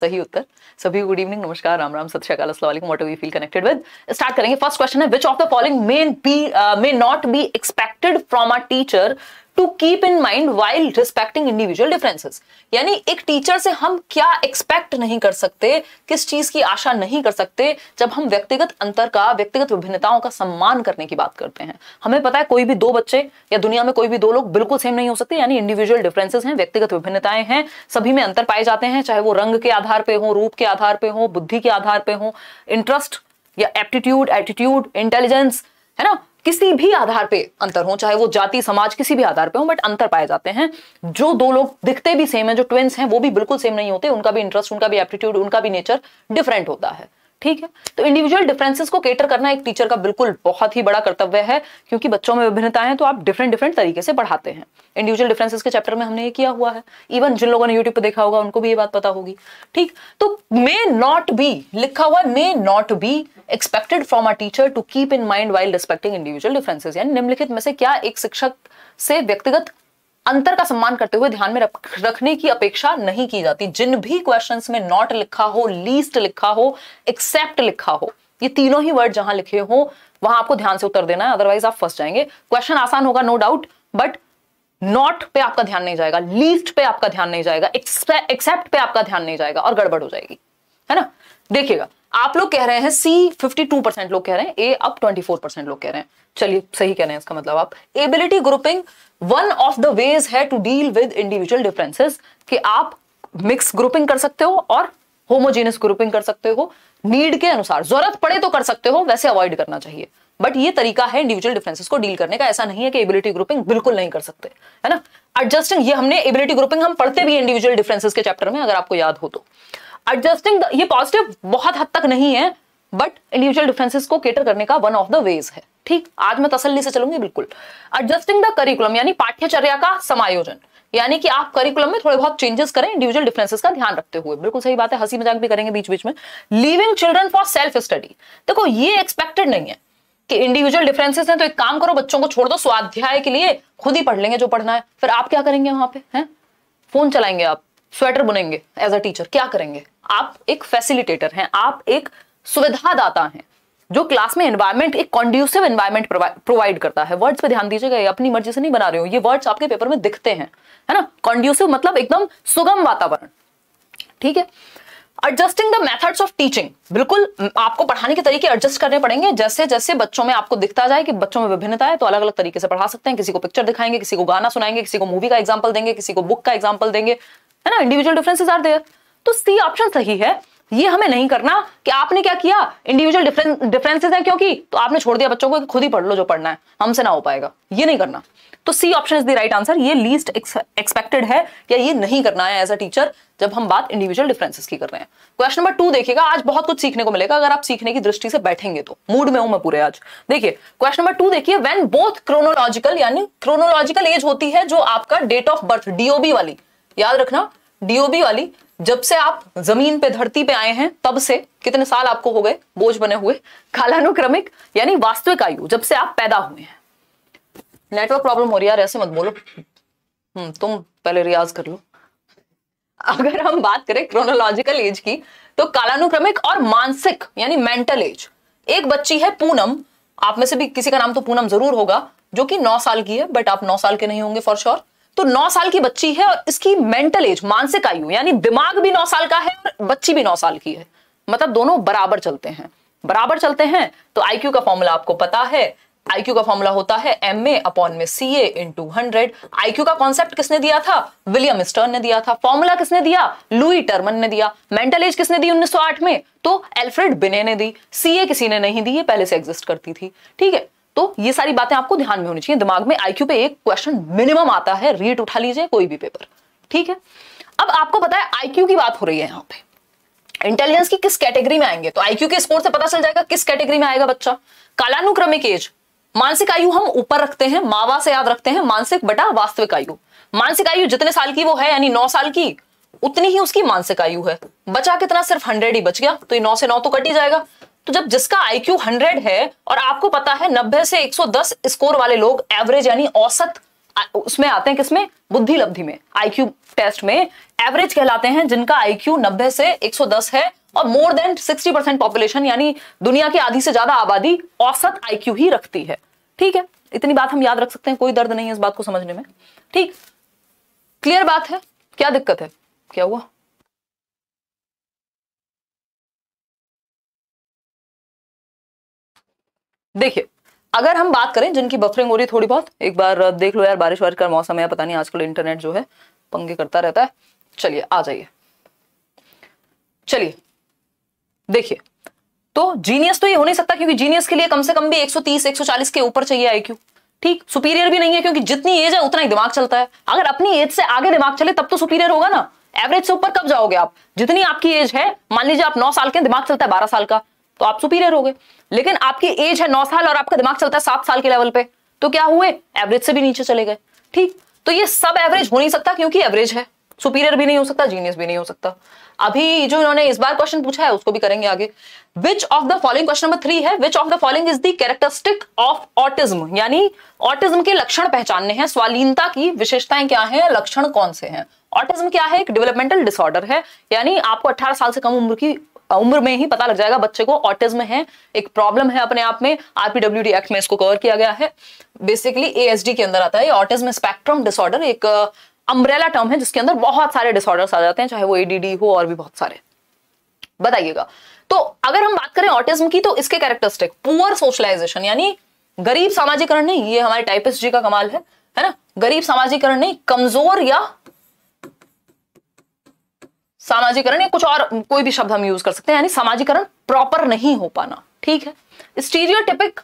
सही उत्तर। सभी good evening, नमस्कार, राम राम, सत श्री अकाल, अस्सलाम वालेकुम, what do you feel connected with. Start करेंगे। फर्स्ट क्वेश्चन है, which of the following may not be expected from a teacher to keep in mind while respecting individual differences. यानी एक टीचर से हम क्या एक्सपेक्ट नहीं कर सकते, किस चीज की आशा नहीं कर सकते जब हम व्यक्तिगत अंतर का, व्यक्तिगत विभिन्नताओं का सम्मान करने की बात करते हैं। हमें पता है कोई भी दो बच्चे या दुनिया में कोई भी दो लोग बिल्कुल सेम नहीं हो सकते, यानी इंडिविजुअल डिफरेंसेस हैं, व्यक्तिगत विभिन्नताएं हैं, सभी में अंतर पाए जाते हैं, चाहे वो रंग के आधार पे हो, रूप के आधार पे हो, बुद्धि के आधार पे हो, इंटरेस्ट या एप्टीट्यूड, एटीट्यूड, इंटेलिजेंस, है ना, किसी भी आधार पे अंतर हो, चाहे वो जाति, समाज, किसी भी आधार पे हो, बट अंतर पाए जाते हैं। जो दो लोग दिखते भी सेम है, जो ट्विंस हैं, वो भी बिल्कुल सेम नहीं होते, उनका भी इंटरेस्ट, उनका भी एप्टीट्यूड, उनका भी नेचर डिफरेंट होता है। ठीक है, तो इंडिविजुअल डिफरेंसेस को केटर करना एक टीचर का बिल्कुल बहुत ही बड़ा कर्तव्य है, क्योंकि बच्चों में विभिन्नताएं हैं तो आप डिफरेंट तरीके से पढ़ाते हैं। इंडिविजुअल डिफरेंसेस के चैप्टर में हमने ये किया हुआ है, इवन जिन लोगों ने यूट्यूब पे देखा होगा उनको भी ये बात पता होगी। ठीक, तो मे नॉट बी लिखा हुआ, may not be expected from a teacher to keep in mind while respecting individual differences, यानी निम्नलिखित में से क्या एक शिक्षक से व्यक्तिगत अंतर का सम्मान करते हुए ध्यान में रखने की अपेक्षा नहीं की जाती। जिन भी क्वेश्चंस में नॉट लिखा हो, लीस्ट लिखा हो, एक्सेप्ट लिखा हो, ये तीनों ही वर्ड जहां लिखे हो वहां आपको ध्यान से उत्तर देना है, अदरवाइज आप फंस जाएंगे। क्वेश्चन आसान होगा नो डाउट, बट नॉट पे आपका ध्यान नहीं जाएगा, लीस्ट पे आपका ध्यान नहीं जाएगा, एक्सेप्ट पे आपका ध्यान नहीं जाएगा और गड़बड़ हो जाएगी, है ना। देखिएगा, आप लोग कह रहे हैं सी 52% लोग कह रहे हैं, ए अब 24% लोग कह रहे हैं। चलिए सही कह रहे हैं, इसका मतलब आप ability grouping one of the ways है to deal with individual differences, कि आप मिक्स ग्रुपिंग कर सकते हो और होमोजेनियस ग्रुपिंग कर सकते हो, नीड के अनुसार, जरूरत पड़े तो कर सकते हो, वैसे अवॉइड करना चाहिए। बट ये तरीका है इंडिविजुअल डिफरेंसेस को डील करने का, ऐसा नहीं है कि एबिलिटी ग्रुपिंग बिल्कुल नहीं कर सकते, है ना। एडजस्टिंग, ये हमने एबिलिटी ग्रुपिंग हम पढ़ते भी इंडिविजुअल डिफरेंसेस के चैप्टर में, अगर आपको याद हो तो। एडजस्टिंग, ये पॉजिटिव बहुत हद तक नहीं है, बट इंडिविजुअल डिफरेंसेस को केटर करने का वन ऑफ द वेज है। ठीक, आज मैं तसल्ली से चलूंगी बिल्कुल। एडजस्टिंग द करिकुलम, यानी पाठ्यचर्या का समायोजन, यानी कि आप करिकुलम में थोड़े बहुत चेंजेस करें इंडिविजुअल डिफरेंसेस का ध्यान रखते हुए। बिल्कुल सही बात है, हंसी मजाक भी करेंगे बीच बीच में। Leaving children for self study, देखो ये एक्सपेक्टेड नहीं है कि इंडिविजुअल डिफरेंसेस हैं तो एक काम करो, बच्चों को छोड़ दो, स्वाध्याय के लिए खुद ही पढ़ लेंगे जो पढ़ना है। फिर आप क्या करेंगे वहां पे, हैं, फोन चलाएंगे, आप स्वेटर बुनेंगे एज अ टीचर, क्या करेंगे? आप एक फैसिलिटेटर हैं, आप एक सुविधादाता हैं जो क्लास में एनवायरनमेंट, एक कॉन्ड्यूसिव एनवायरनमेंट प्रोवाइड करता है। वर्ड्स पे ध्यान दीजिएगा, ये अपनी मर्जी से नहीं बना रहे हो, ये वर्ड्स आपके पेपर में दिखते हैं, है ना। कॉन्ड्यूसिव मतलब एकदम सुगम वातावरण। ठीक है, adjusting the methods of teaching, बिल्कुल आपको पढ़ाने के तरीके एडजस्ट करने पड़ेंगे, जैसे जैसे बच्चों में आपको दिखता जाए कि बच्चों में विभिन्नता है तो अलग अलग तरीके से पढ़ा सकते हैं। किसी को पिक्चर दिखाएंगे, किसी को गाना सुनाएंगे, किसी को मूवी का एग्जाम्पल देंगे, किसी को बुक का एग्जाम्पल देंगे, है ना। इंडिविजुअल डिफरेंसेस आर देयर, तो सी ऑप्शन सही है। ये हमें नहीं करना कि आपने क्या किया, इंडिविजुअल डिफरेंसेस है क्योंकि, तो आपने छोड़ दिया बच्चों को कि खुद ही पढ़ लो जो पढ़ना है, हमसे ना हो पाएगा, ये नहीं करना। तो C option is the right answer. ये लीस्ट एक्सपेक्टेड है, या ये नहीं करना है एज अ टीचर जब हम बात इंडिविजुअल डिफरेंसेस की कर रहे हैं। क्वेश्चन नंबर 2 देखिएगा, आज बहुत कुछ सीखने को मिलेगा अगर आप सीखने की दृष्टि से बैठेंगे तो। मूड में हूं मैं पूरे आज। देखिए क्वेश्चन नंबर 2 देखिए, व्हेन बोथ क्रोनोलॉजिकल, यानी क्रोनोलॉजिकल एज होती है जो आपका डेट ऑफ बर्थ, डीओबी वाली, याद रखना डीओबी वाली, जब से आप जमीन पे, धरती पे आए हैं तब से कितने साल आपको हो गए बोझ बने हुए। कालानुक्रमिक यानी वास्तविक आयु, जब से आप पैदा हुए हैं। नेटवर्क प्रॉब्लम हो रही है यार, ऐसे मत बोलो, तुम पहले रियाज कर लो। अगर हम बात करें क्रोनोलॉजिकल एज की, तो कालानुक्रमिक और मानसिक यानी मेंटल एज। एक बच्ची है पूनम, आप में से भी किसी का नाम तो पूनम जरूर होगा, जो कि 9 साल की है, बट आप 9 साल के नहीं होंगे फॉर श्योर। तो 9 साल की बच्ची है और इसकी मेंटल एज, मानसिक आयु, यानी दिमाग भी 9 साल का है और बच्ची भी 9 साल की है, मतलब दोनों बराबर चलते हैं। बराबर चलते हैं तो आईक्यू का फॉर्मूला आपको पता है। आईक्यू का फॉर्मूला होता है MA/CA × 100। आईक्यू का कॉन्सेप्ट किसने दिया था? विलियम स्टर्न ने दिया था। फॉर्मूला किसने दिया? लुई टर्मन ने दिया। मेंटल एज किसने दी 1908 में? तो एल्फ्रेड बिने ने दी। CA किसी ने नहीं दी, ये पहले से एग्जिस्ट करती थी। ठीक है, तो ये सारी बातें आपको ध्यान में होनी चाहिए दिमाग में। आईक्यू पे एक क्वेश्चन मिनिमम आता है, रीट उठा लीजिए कोई भी पेपर। ठीक है, अब आपको पता है आईक्यू की बात हो रही है यहाँ पे, इंटेलिजेंस की किस कैटेगरी में आएंगे, तो आईक्यू के स्कोर से पता चल जाएगा किस कैटेगरी में आएगा बच्चा। कालानुक्रमिक एज, मानसिक आयु हम ऊपर रखते हैं, मावा से याद रखते हैं, मानसिक बटा वास्तविक आयु। मानसिक आयु जितने साल की वो है, यानी 9 साल की, उतनी ही उसकी मानसिक आयु है। बचा कितना? सिर्फ 100 ही बच गया, तो ये 9 से 9 तो कट ही जाएगा। तो जब जिसका आईक्यू 100 है और आपको पता है 90 से 110 स्कोर वाले लोग एवरेज यानी औसत उसमें आते हैं किसमें, बुद्धि लब्धि में, आईक्यू टेस्ट में एवरेज कहलाते हैं जिनका आईक्यू 90 से 110 है और मोर देन 60% पॉपुलेशन यानी दुनिया की आधी से ज्यादा आबादी औसत आईक्यू ही रखती है। ठीक है, इतनी बात हम याद रख सकते हैं, कोई दर्द नहीं है इस बात को समझने में। ठीक, क्लियर बात है, क्या दिक्कत है, क्या हुआ? देखिए, अगर हम बात करें जिनकी बफरिंग हो रही थोड़ी बहुत, एक बार देख लो यार, बारिश वारिश का मौसम है, पता नहीं आजकल इंटरनेट जो है पंगे करता रहता है। चलिए आ जाइए, चलिए देखिए, तो जीनियस तो ये हो नहीं सकता क्योंकि जीनियस के लिए कम से कम भी 130 140 के ऊपर चाहिए आईक्यू। ठीक, सुपीरियर भी नहीं है क्योंकि जितनी एज है उतना ही दिमाग चलता है। अगर अपनी एज से आगे दिमाग चले तब तो सुपीरियर होगा ना। एवरेज से ऊपर कब जाओगे आप? जितनी आपकी एज है, मान लीजिए आप 9 साल के, दिमाग चलता है 12 साल का, तो आप सुपीरियर हो गए। लेकिन आपकी एज है 9 साल और आपका दिमाग चलता है 7 साल के लेवल पे, तो क्या हुए? एवरेज से भी नीचे चले गए। ठीक, तो ये सब एवरेज हो नहीं सकता क्योंकि एवरेज है, सुपीरियर भी नहीं हो सकता, जीनियस भी नहीं हो सकता। अभी जो इन्होंने इस बार क्वेश्चन पूछा है उसको भी करेंगे आगे। विच of the following, question number 3 है, which of the following is the characteristic of autism, यानी ऑटिज्म के लक्षण पहचानने हैं, स्वालीनता की विशेषताएं क्या हैं, लक्षण कौन से हैं। ऑटिज्म क्या है? एक डेवलपमेंटल डिसऑर्डर है, यानी आपको 18 साल से कम उम्र में ही पता लग जाएगा बच्चे को ऑटिज्म है, एक प्रॉब्लम है अपने आप में। आरपीडब्ल्यूडी एक्ट में इसको कवर किया गया है, बेसिकली एएसडी के अंदर आता है। ऑटिज्म स्पेक्ट्रम डिसऑर्डर एक अम्ब्रेला टर्म है जिसके अंदर बहुत सारे डिसऑर्डर्स आ जाते हैं, चाहे वो एडीडी हो और भी बहुत सारे, बताइएगा। तो अगर हम बात करें ऑटिज्म की, तो इसके कैरेक्टरिस्टिक, पुअर सोशलाइजेशन यानी गरीब सामाजिकरण नहीं, ये हमारे टाइपिस्ट जी का कमाल है ना, गरीब सामाजिकरण नहीं, कमजोर या सामाजिकरण, या कुछ और कोई भी शब्द हम यूज कर सकते हैं, यानी सामाजिकरण प्रॉपर नहीं हो पाना। ठीक है, स्टीरियोटिपिक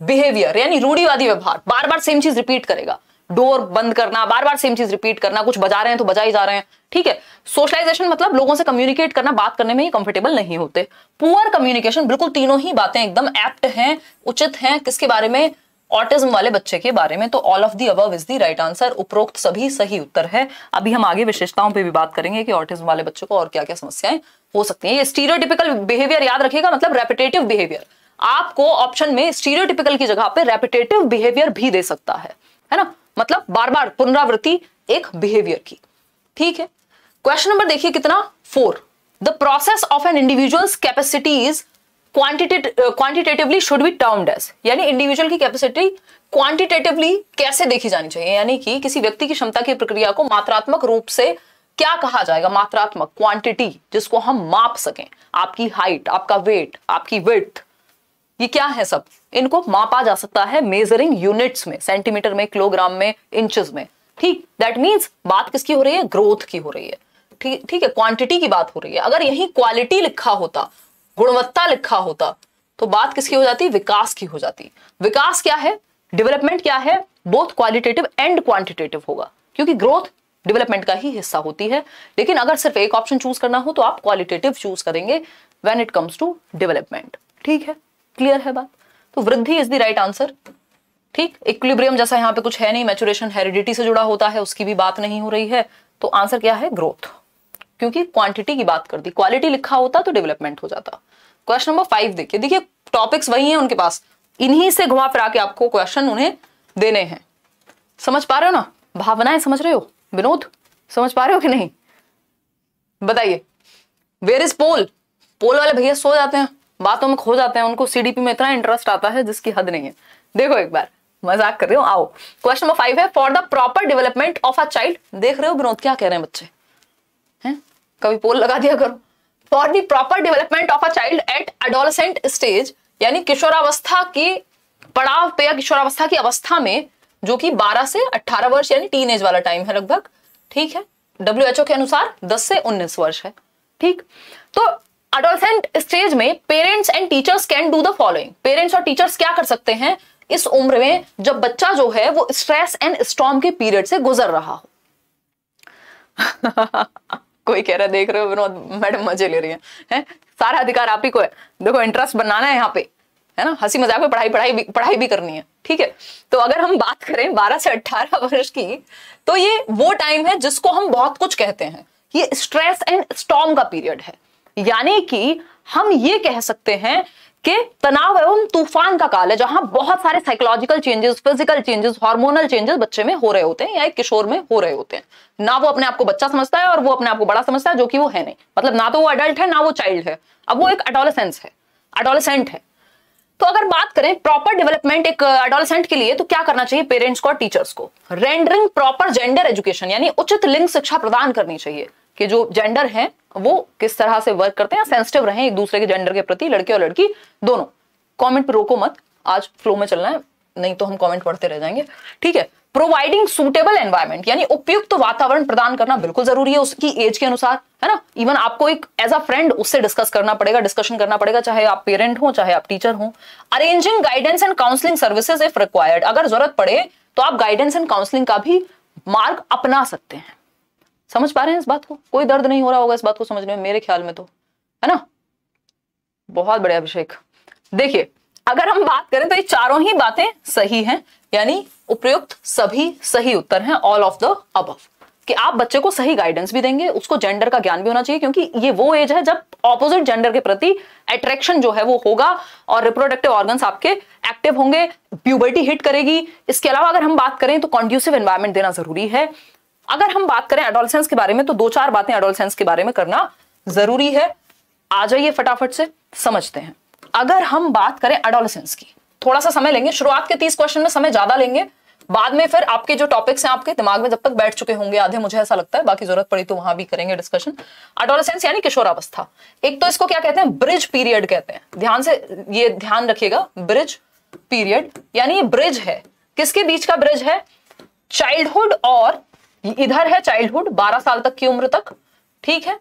बिहेवियर यानी रूढ़िवादी व्यवहार, बार बार सेम चीज रिपीट करेगा, डोर बंद करना, बार बार सेम चीज रिपीट करना, कुछ बजा रहे हैं तो बजा ही जा रहे हैं। ठीक है, सोशलाइजेशन मतलब लोगों से कम्युनिकेट करना, बात करने में ही कंफर्टेबल नहीं होते। पुअर कम्युनिकेशन, बिल्कुल तीनों ही बातें एकदम एप्ट हैं, उचित हैं, किसके बारे में? ऑटिज्म वाले बच्चे के बारे में। तो all of the above is the right answer, उपरोक्त सभी सही उत्तर है। अभी हम आगे विशेषताओं पे भी बात करेंगे कि ऑटिज्म वाले बच्चों को और क्या क्या समस्याएं हो सकती हैं। ये स्टीरियोटिपिकल बिहेवियर याद रखिएगा, मतलब रेपिटेटिव बिहेवियर। आपको ऑप्शन में स्टीरियोटिपिकल की जगह पे रेपिटेटिव बिहेवियर भी दे सकता है ना, मतलब बार बार पुनरावृत्ति एक बिहेवियर की। ठीक है, क्वेश्चन नंबर देखिए कितना, 4, the process of an individuals capacities quantitatively should be termed as, यानी इंडिविजुअल की कैपेसिटी क्वांटिटेटिवली कैसे देखी जानी चाहिए, यानी कि किसी व्यक्ति की क्षमता की प्रक्रिया को मात्रात्मक रूप से क्या कहा जाएगा? मात्रात्मक, क्वांटिटी, जिसको हम माप सकें। आपकी हाइट, आपका वेट, आपकी विड्थ, ये क्या है? सब इनको मापा जा सकता है मेजरिंग यूनिट्स में, सेंटीमीटर में, किलोग्राम में, इंचेस में। ठीक, दैट मींस बात किसकी हो रही है? ग्रोथ की हो रही है। ठीक है, क्वांटिटी की बात हो रही है। अगर यही क्वालिटी लिखा होता, गुणवत्ता लिखा होता, तो बात किसकी हो जाती? विकास की हो जाती। विकास क्या है? डेवलपमेंट क्या है? बोथ क्वालिटेटिव एंड क्वांटिटेटिव होगा, क्योंकि ग्रोथ डेवलपमेंट का ही हिस्सा होती है। लेकिन अगर सिर्फ एक ऑप्शन चूज करना हो तो आप क्वालिटेटिव चूज करेंगे when it comes to development. ठीक है, क्लियर है बात? तो वृद्धि इज द राइट आंसर। ठीक, इक्विलिब्रियम जैसा यहाँ पे कुछ है नहीं, मैचुरेशन हेरिडिटी से जुड़ा होता है, उसकी भी बात नहीं हो रही है। तो आंसर क्या है? ग्रोथ, क्योंकि क्वांटिटी की बात कर दी, क्वालिटी लिखा होता तो डेवलपमेंट हो जाता। क्वेश्चन नंबर 5 देखिए टॉपिक्स वही हैं उनके पास, इन्हीं से घुमा फिरा के आपको क्वेश्चन उन्हें देने हैं। समझ पा रहे हो ना? भावनाएं समझ रहे हो? विनोद समझ पा रहे हो कि नहीं? बताइए। Where is pole? पोल वाले भैया सो जाते हैं, बातों में खो जाते हैं, उनको सीडीपी में इतना इंटरेस्ट आता है जिसकी हद नहीं है। देखो एक बार, मजाक कर रही हूँ, आओ। क्वेश्चन नंबर 5 है, for the proper development of a child. देख रहे हो विनोद क्या कह रहे हैं बच्चे? हैं? कभी पोल लगा दिया करो। For the proper development of a child at adolescent stage, यानी किशोरावस्था के पड़ाव पे या किशोरावस्था की अवस्था में, जो कि 12 से 18 वर्ष यानी टीन एज वाला टाइम है लगभग। ठीक है, WHO के अनुसार 10 से 19 वर्ष है। ठीक, तो एडोलेसेंट स्टेज में parents and teachers can do the following. Parents और टीचर्स क्या कर सकते हैं इस उम्र में जब बच्चा जो है वो स्ट्रेस एंड स्टॉर्म के पीरियड से गुजर रहा हो? कोई कह रहा है, देख रहे हो विनोद मैडम मजे ले रही हैं, सारा अधिकार आप ही को है। देखो इंटरेस्ट बनाना है यहाँ पे, है ना, हंसी मजाक में पढ़ाई भी करनी है। ठीक है, तो अगर हम बात करें 12 से 18 वर्ष की, तो ये वो टाइम है जिसको हम बहुत कुछ कहते हैं, ये स्ट्रेस एंड स्टॉर्म का पीरियड है। यानी कि हम ये कह सकते हैं कि तनाव एवं तूफान का काल है, जहां बहुत सारे psychological changes, physical changes, hormonal changes बच्चे में हो रहे होते हैं या एक किशोर में हो रहे होते हैं। ना वो अपने आप को बच्चा समझता है और वो अपने आप को बड़ा समझता है, जो कि वो है नहीं। मतलब ना तो वो अडल्ट है ना वो चाइल्ड है, अब वो एक एडोलेसेंस है, एडोलेसेंट है। तो अगर बात करें प्रॉपर डेवलपमेंट एक एडोलेसेंट के लिए, तो क्या करना चाहिए पेरेंट्स को और टीचर्स को? रेंडरिंग प्रॉपर जेंडर एजुकेशन, यानी उचित लिंग शिक्षा प्रदान करनी चाहिए कि जो जेंडर है वो किस तरह से वर्क करते हैं, सेंसिटिव रहें एक दूसरे के जेंडर के प्रति, लड़के और लड़की दोनों। कमेंट पे रोको मत, आज फ्लो में चलना है, नहीं तो हम कमेंट पढ़ते रह जाएंगे, ठीक है। प्रोवाइडिंग सुटेबल एनवायरमेंट, यानी उपयुक्त वातावरण प्रदान करना बिल्कुल जरूरी है उसकी एज के अनुसार, है ना। इवन आपको एक एज अ फ्रेंड उससे डिस्कस करना पड़ेगा, डिस्कशन करना पड़ेगा, चाहे आप पेरेंट हो चाहे आप टीचर हो। Arranging guidance and counselling services if required, अगर जरूरत पड़े तो आप गाइडेंस एंड काउंसलिंग का भी मार्ग अपना सकते हैं। समझ पा रहे हैं इस बात को? कोई दर्द नहीं हो रहा होगा इस बात को समझने में, मेरे ख्याल में तो, है ना। बहुत बढ़िया अभिषेक। देखिए अगर हम बात करें तो ये चारों ही बातें सही हैं, यानी उपयुक्त सभी सही उत्तर हैं, ऑल ऑफ द अबव, कि आप बच्चे को सही गाइडेंस भी देंगे, उसको जेंडर का ज्ञान भी होना चाहिए, क्योंकि ये वो एज है जब ऑपोजिट जेंडर के प्रति अट्रैक्शन जो है वो होगा और रिप्रोडक्टिव ऑर्गन्स आपके एक्टिव होंगे, प्यूबर्टी हिट करेगी। इसके अलावा अगर हम बात करें तो कॉन्ड्यूसिव एनवायरनमेंट देना जरूरी है। अगर हम बात करें एडोलेसेंस के बारे में तो दो चार बातें एडोलेसेंस के बारे में करना जरूरी है। आ जाइए फटाफट से समझते हैं। अगर हम बात करें एडोलेसेंस की, थोड़ा सा समय लेंगे, शुरुआत के 30 क्वेश्चन में समय ज्यादा लेंगे, बाद में फिर आपके जो टॉपिक्स हैं आपके दिमाग में जब तक बैठ चुके होंगे आधे, मुझे ऐसा लगता है, बाकी जरूरत पड़ी तो वहां भी करेंगे डिस्कशन। एडोलेसेंस यानी किशोरावस्था। एक तो इसको क्या कहते हैं, ब्रिज पीरियड कहते हैं, ध्यान से ये ध्यान रखिएगा, ब्रिज पीरियड यानी ये ब्रिज है, किसके बीच का ब्रिज है? चाइल्डहुड और इधर है चाइल्डहुड 12 साल तक की उम्र तक, ठीक है,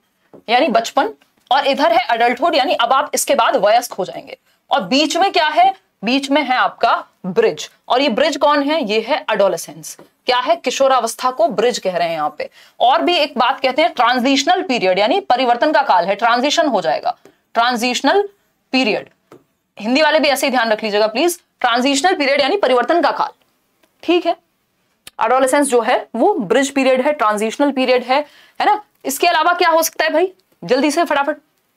यानी बचपन, और इधर है अडल्टहुड, यानी अब आप इसके बाद वयस्क हो जाएंगे, और बीच में क्या है? बीच में है आपका ब्रिज, और ये ब्रिज कौन है? ये है एडोलेसेंस। क्या है? किशोरावस्था को ब्रिज कह रहे हैं यहां पे। और भी एक बात कहते हैं ट्रांजिशनल पीरियड, यानी परिवर्तन का काल है, ट्रांजिशन हो जाएगा, ट्रांजिशनल पीरियड। हिंदी वाले भी ऐसे ही ध्यान रख लीजिएगा प्लीज, ट्रांजिशनल पीरियड यानी परिवर्तन का काल, ठीक है। एडोलेसेंस जो है वो ब्रिज पीरियड है, ट्रांजिशनल पीरियड है ना। इसके अलावा क्या हो सकता है भाई, जल्दी से फटाफट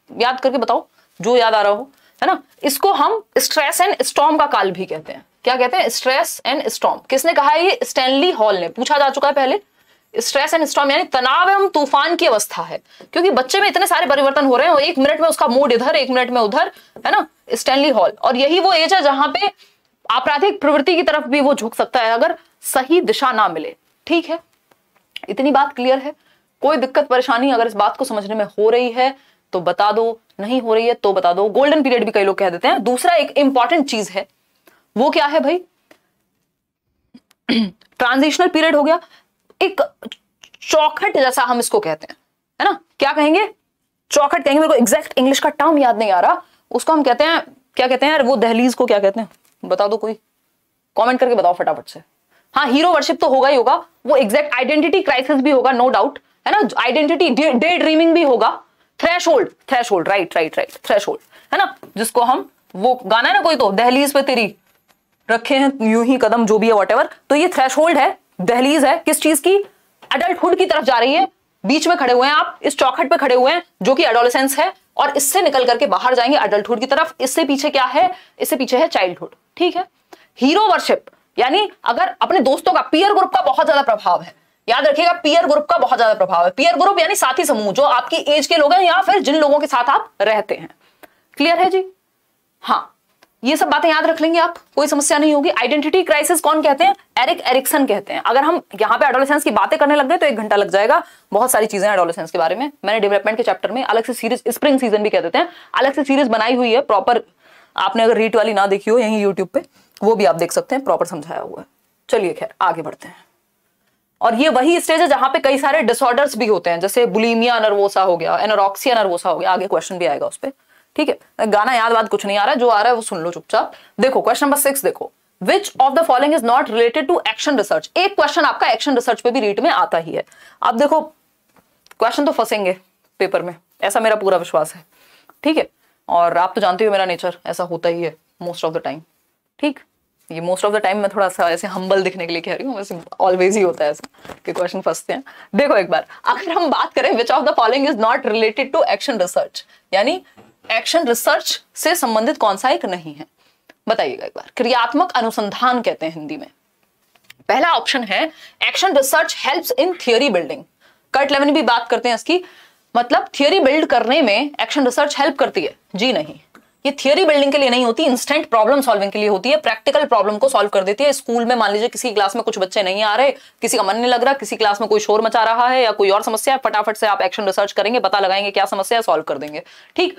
याद करके बताओ जो याद आ रहा हो, है ना। इसको हम स्ट्रेस एंड स्टॉर्म का काल भी कहते हैं। क्या कहते हैं? Stress and storm. किसने कहा है? ये स्टैनली हॉल ने, पूछा जा चुका है पहले। स्ट्रेस एंड स्टॉर्म यानी तनाव एवं तूफान की अवस्था है, क्योंकि बच्चे में इतने सारे परिवर्तन हो रहे हैं, एक मिनट में उसका मूड इधर, एक मिनट में उधर, है ना। स्टैनली हॉल, और यही वो एज है जहां पे आपराधिक प्रवृत्ति की तरफ भी वो झुक सकता है अगर सही दिशा ना मिले, ठीक है। इतनी बात क्लियर है? कोई दिक्कत परेशानी अगर इस बात को समझने में हो रही है तो बता दो, नहीं हो रही है तो बता दो। गोल्डन पीरियड भी कई लोग कह देते हैं। दूसरा एक इंपॉर्टेंट चीज है, वो क्या है भाई? ट्रांजिशनल पीरियड हो गया, एक चौखट जैसा हम इसको कहते हैं, है ना। क्या कहेंगे? चौखट कहेंगे, मेरे को एग्जैक्ट इंग्लिश का टर्म याद नहीं आ रहा, उसको हम कहते हैं, क्या कहते हैं यार वो दहलीज को क्या कहते हैं? बता दो, कोई कमेंट करके बताओ फटाफट से। हाँ, हीरो वर्शिप तो होगा ही होगा, वो एग्जैक्ट आइडेंटिटी क्राइसिस भी होगा, नो डाउट, है ना। आइडेंटिटी डे ड्रीमिंग भी होगा, थ्रेशोल्ड, राइट, थ्रेशोल्ड, है ना, जिसको हम, वो गाना है ना कोई तो, दहलीज पे तेरी रखे हैं यूं ही कदम, जो भी है व्हाटएवर, तो ये थ्रेशोल्ड है, दहलीज है, किस चीज की? अडल्टहुड की तरफ जा रही है। बीच में खड़े हुए हैं आप, इस चौखट पे खड़े हुए हैं जो कि एडोलेसेंस है, और इससे निकल करके बाहर जाएंगे अडल्टहुड की तरफ। इससे पीछे क्या है? इससे पीछे है चाइल्डहुड, ठीक है। हीरो वर्शिप यानी अगर अपने दोस्तों का, पीयर ग्रुप का बहुत ज्यादा प्रभाव है, याद रखिएगा, पीयर ग्रुप का बहुत ज्यादा प्रभाव है। पीयर ग्रुप यानी साथी समूह, जो आपकी एज के लोग हैं या फिर जिन लोगों के साथ आप रहते हैं। क्लियर है जी? हाँ, ये सब बातें याद रख लेंगे आप, कोई समस्या नहीं होगी। आइडेंटिटी क्राइसिस कौन कहते हैं? एरिक एरिक्सन कहते हैं। अगर हम यहाँ पे एडोलेसेंस की बातें करने लग गए तो 1 घंटा लग जाएगा। बहुत सारी चीजें एडोलेसेंस के बारे में मैंने डेवलपमेंट के चैप्टर में अलग से सीरीज, स्प्रिंग सीजन भी कह देते हैं, अलग से सीरीज बनाई हुई है प्रॉपर। आपने अगर रीट वाली ना देखी हो यहीं यूट्यूब पे, वो भी आप देख सकते हैं, प्रॉपर समझाया हुआ है। चलिए खैर आगे बढ़ते हैं। और ये वही स्टेज है जहां पे कई सारे डिसऑर्डर्स भी होते हैं, जैसे बुलिमिया नर्वोसा हो गया, एनोरेक्सिया नर्वोसा हो गया, आगे क्वेश्चन भी आएगा उस पर, ठीक है। गाना याद बात कुछ नहीं आ रहा है, जो आ रहा है वो सुन लो चुपचाप। देखो क्वेश्चन नंबर 6 देखो, which of the following is not related to action research. एक क्वेश्चन आपका एक्शन रिसर्च पे भी रीट में आता ही है। अब देखो क्वेश्चन तो फंसेंगे पेपर में, ऐसा मेरा पूरा विश्वास है, ठीक है। और आप तो जानते हो मेरा नेचर ऐसा होता ही है मोस्ट ऑफ द टाइम, ठीक। ये मोस्ट ऑफ द टाइम मैं थोड़ा सा ऐसे हम्बल दिखने के लिए कह रही हूँ, वैसे ऑलवेज ही होता है ऐसा कि क्वेश्चन फंसते हैं। देखो एक बार, अगर हम बात करें which of the following is not related to action research, यानी एक्शन रिसर्च से संबंधित कौन सा एक नहीं है? बताइएगा एक बार। क्रियात्मक अनुसंधान कहते हैं हिंदी में। पहला ऑप्शन है action research helps in theory building. Kurt Lewin भी बात करते हैं इसकी, मतलब थियरी बिल्ड करने में एक्शन रिसर्च हेल्प करती है? जी नहीं, ये थियरी बिल्डिंग के लिए नहीं होती, इंस्टेंट प्रॉब्लम सॉल्विंग के लिए होती है। प्रैक्टिकल प्रॉब्लम को सॉल्व कर देती है। स्कूल में मान लीजिए किसी क्लास में कुछ बच्चे नहीं आ रहे, किसी का मन नहीं लग रहा, किसी क्लास में कोई शोर मचा रहा है या कोई और समस्या है, फटाफट से आप एक्शन रिसर्च करेंगे, पता लगाएंगे क्या समस्या है, सॉल्व कर देंगे। ठीक।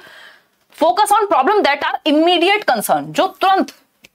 Focus on problem that are immediate concern, जो तुरंत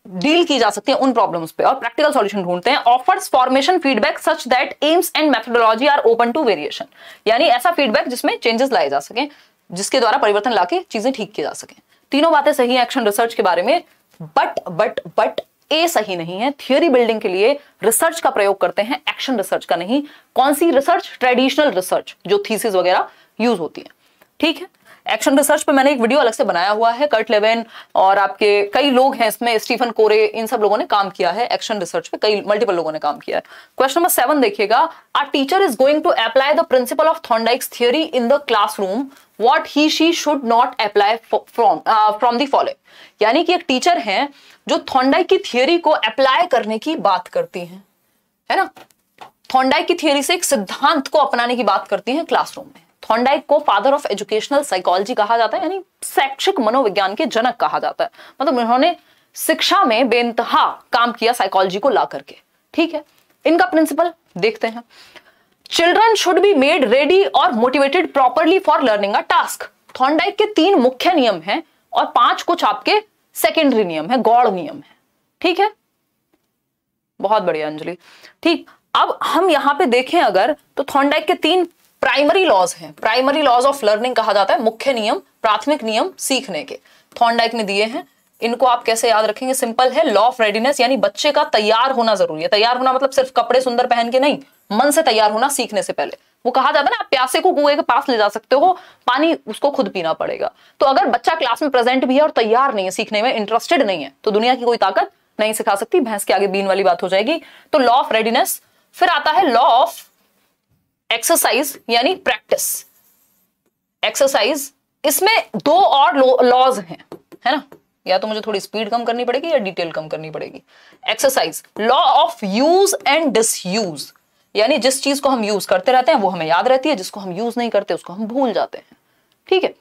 डील की जा सकती है उन प्रॉब्लम्स पे, और प्रैक्टिकल सॉल्यूशन ढूंढते हैं। Offers formation feedback such that aims and methodology are open to variation, यानी ऐसा फीडबैक जिसमें चेंजेस लाए जा सके, जिसके द्वारा परिवर्तन लाके चीजें ठीक की जा सके। तीनों बातें सही है एक्शन रिसर्च के बारे में, बट ए सही नहीं है। थियरी बिल्डिंग के लिए रिसर्च का प्रयोग करते हैं, एक्शन रिसर्च का नहीं। कौन सी रिसर्च? ट्रेडिशनल रिसर्च, जो थीसिस वगैरह यूज होती है। ठीक है। एक्शन रिसर्च पे मैंने एक वीडियो अलग से बनाया हुआ है। कर्ट लेविन और आपके कई लोग हैं इसमें, स्टीफन कोरे, इन सब लोगों ने काम किया है एक्शन रिसर्च पे, कई मल्टीपल लोगों ने काम किया है। क्वेश्चन नंबर 7 देखिएगा। A teacher is going to apply the principle of Thorndike's theory in the classroom, what he she should not apply from the following. यानी कि एक टीचर है जो थॉर्नडाइक की थियरी को अप्लाई करने की बात करती हैं, है ना। थॉर्नडाइक की थियरी से एक सिद्धांत को अपनाने की बात करती हैं क्लासरूम में। थॉर्नडाइक को फादर ऑफ एजुकेशनल साइकोलॉजी कहा जाता है, यानी शैक्षिक मनोविज्ञान के जनक कहा जाता है। मतलब उन्होंने शिक्षा में बेइंतहा काम किया साइकोलॉजी को ला करके। ठीक है। इनका प्रिंसिपल देखते हैं। Children should be made ready और motivated properly for learning a task. Thorndike के 3 मुख्य नियम हैं और 5 कुछ आपके सेकेंडरी नियम है, गौड़ नियम है। ठीक है, बहुत बढ़िया अंजलि। ठीक, अब हम यहां पे देखें अगर, तो थॉर्नडाइक के 3 प्राइमरी लॉज हैं। प्राइमरी लॉज ऑफ लर्निंग कहा जाता है, मुख्य नियम, प्राथमिक नियम सीखने के, थॉर्नडाइक ने दिए हैं। इनको आप कैसे याद रखेंगे? सिंपल है, लॉ ऑफ रेडीनेस, यानी बच्चे का तैयार होना जरूरी है। तैयार होना मतलब सिर्फ कपड़े सुंदर पहन के नहीं, मन से तैयार होना सीखने से पहले। वो कहा जाता है ना, आप प्यासे को कुएं के पास ले जा सकते हो, पानी उसको खुद पीना पड़ेगा। तो अगर बच्चा क्लास में प्रेजेंट भी है और तैयार नहीं है, सीखने में इंटरेस्टेड नहीं है, तो दुनिया की कोई ताकत नहीं सिखा सकती। भैंस के आगे बीन वाली बात हो जाएगी। तो लॉ ऑफ रेडीनेस। फिर आता है लॉ ऑफ एक्सरसाइज, यानी प्रैक्टिस, एक्सरसाइज। इसमें 2 और लॉज हैं, है ना। या तो मुझे थोड़ी स्पीड कम करनी पड़ेगी या डिटेल कम करनी पड़ेगी। Exercise, law of use and disuse, यानी जिस चीज को हम यूज करते रहते हैं वो हमें याद रहती है, जिसको हम यूज नहीं करते उसको हम भूल जाते हैं। ठीक है।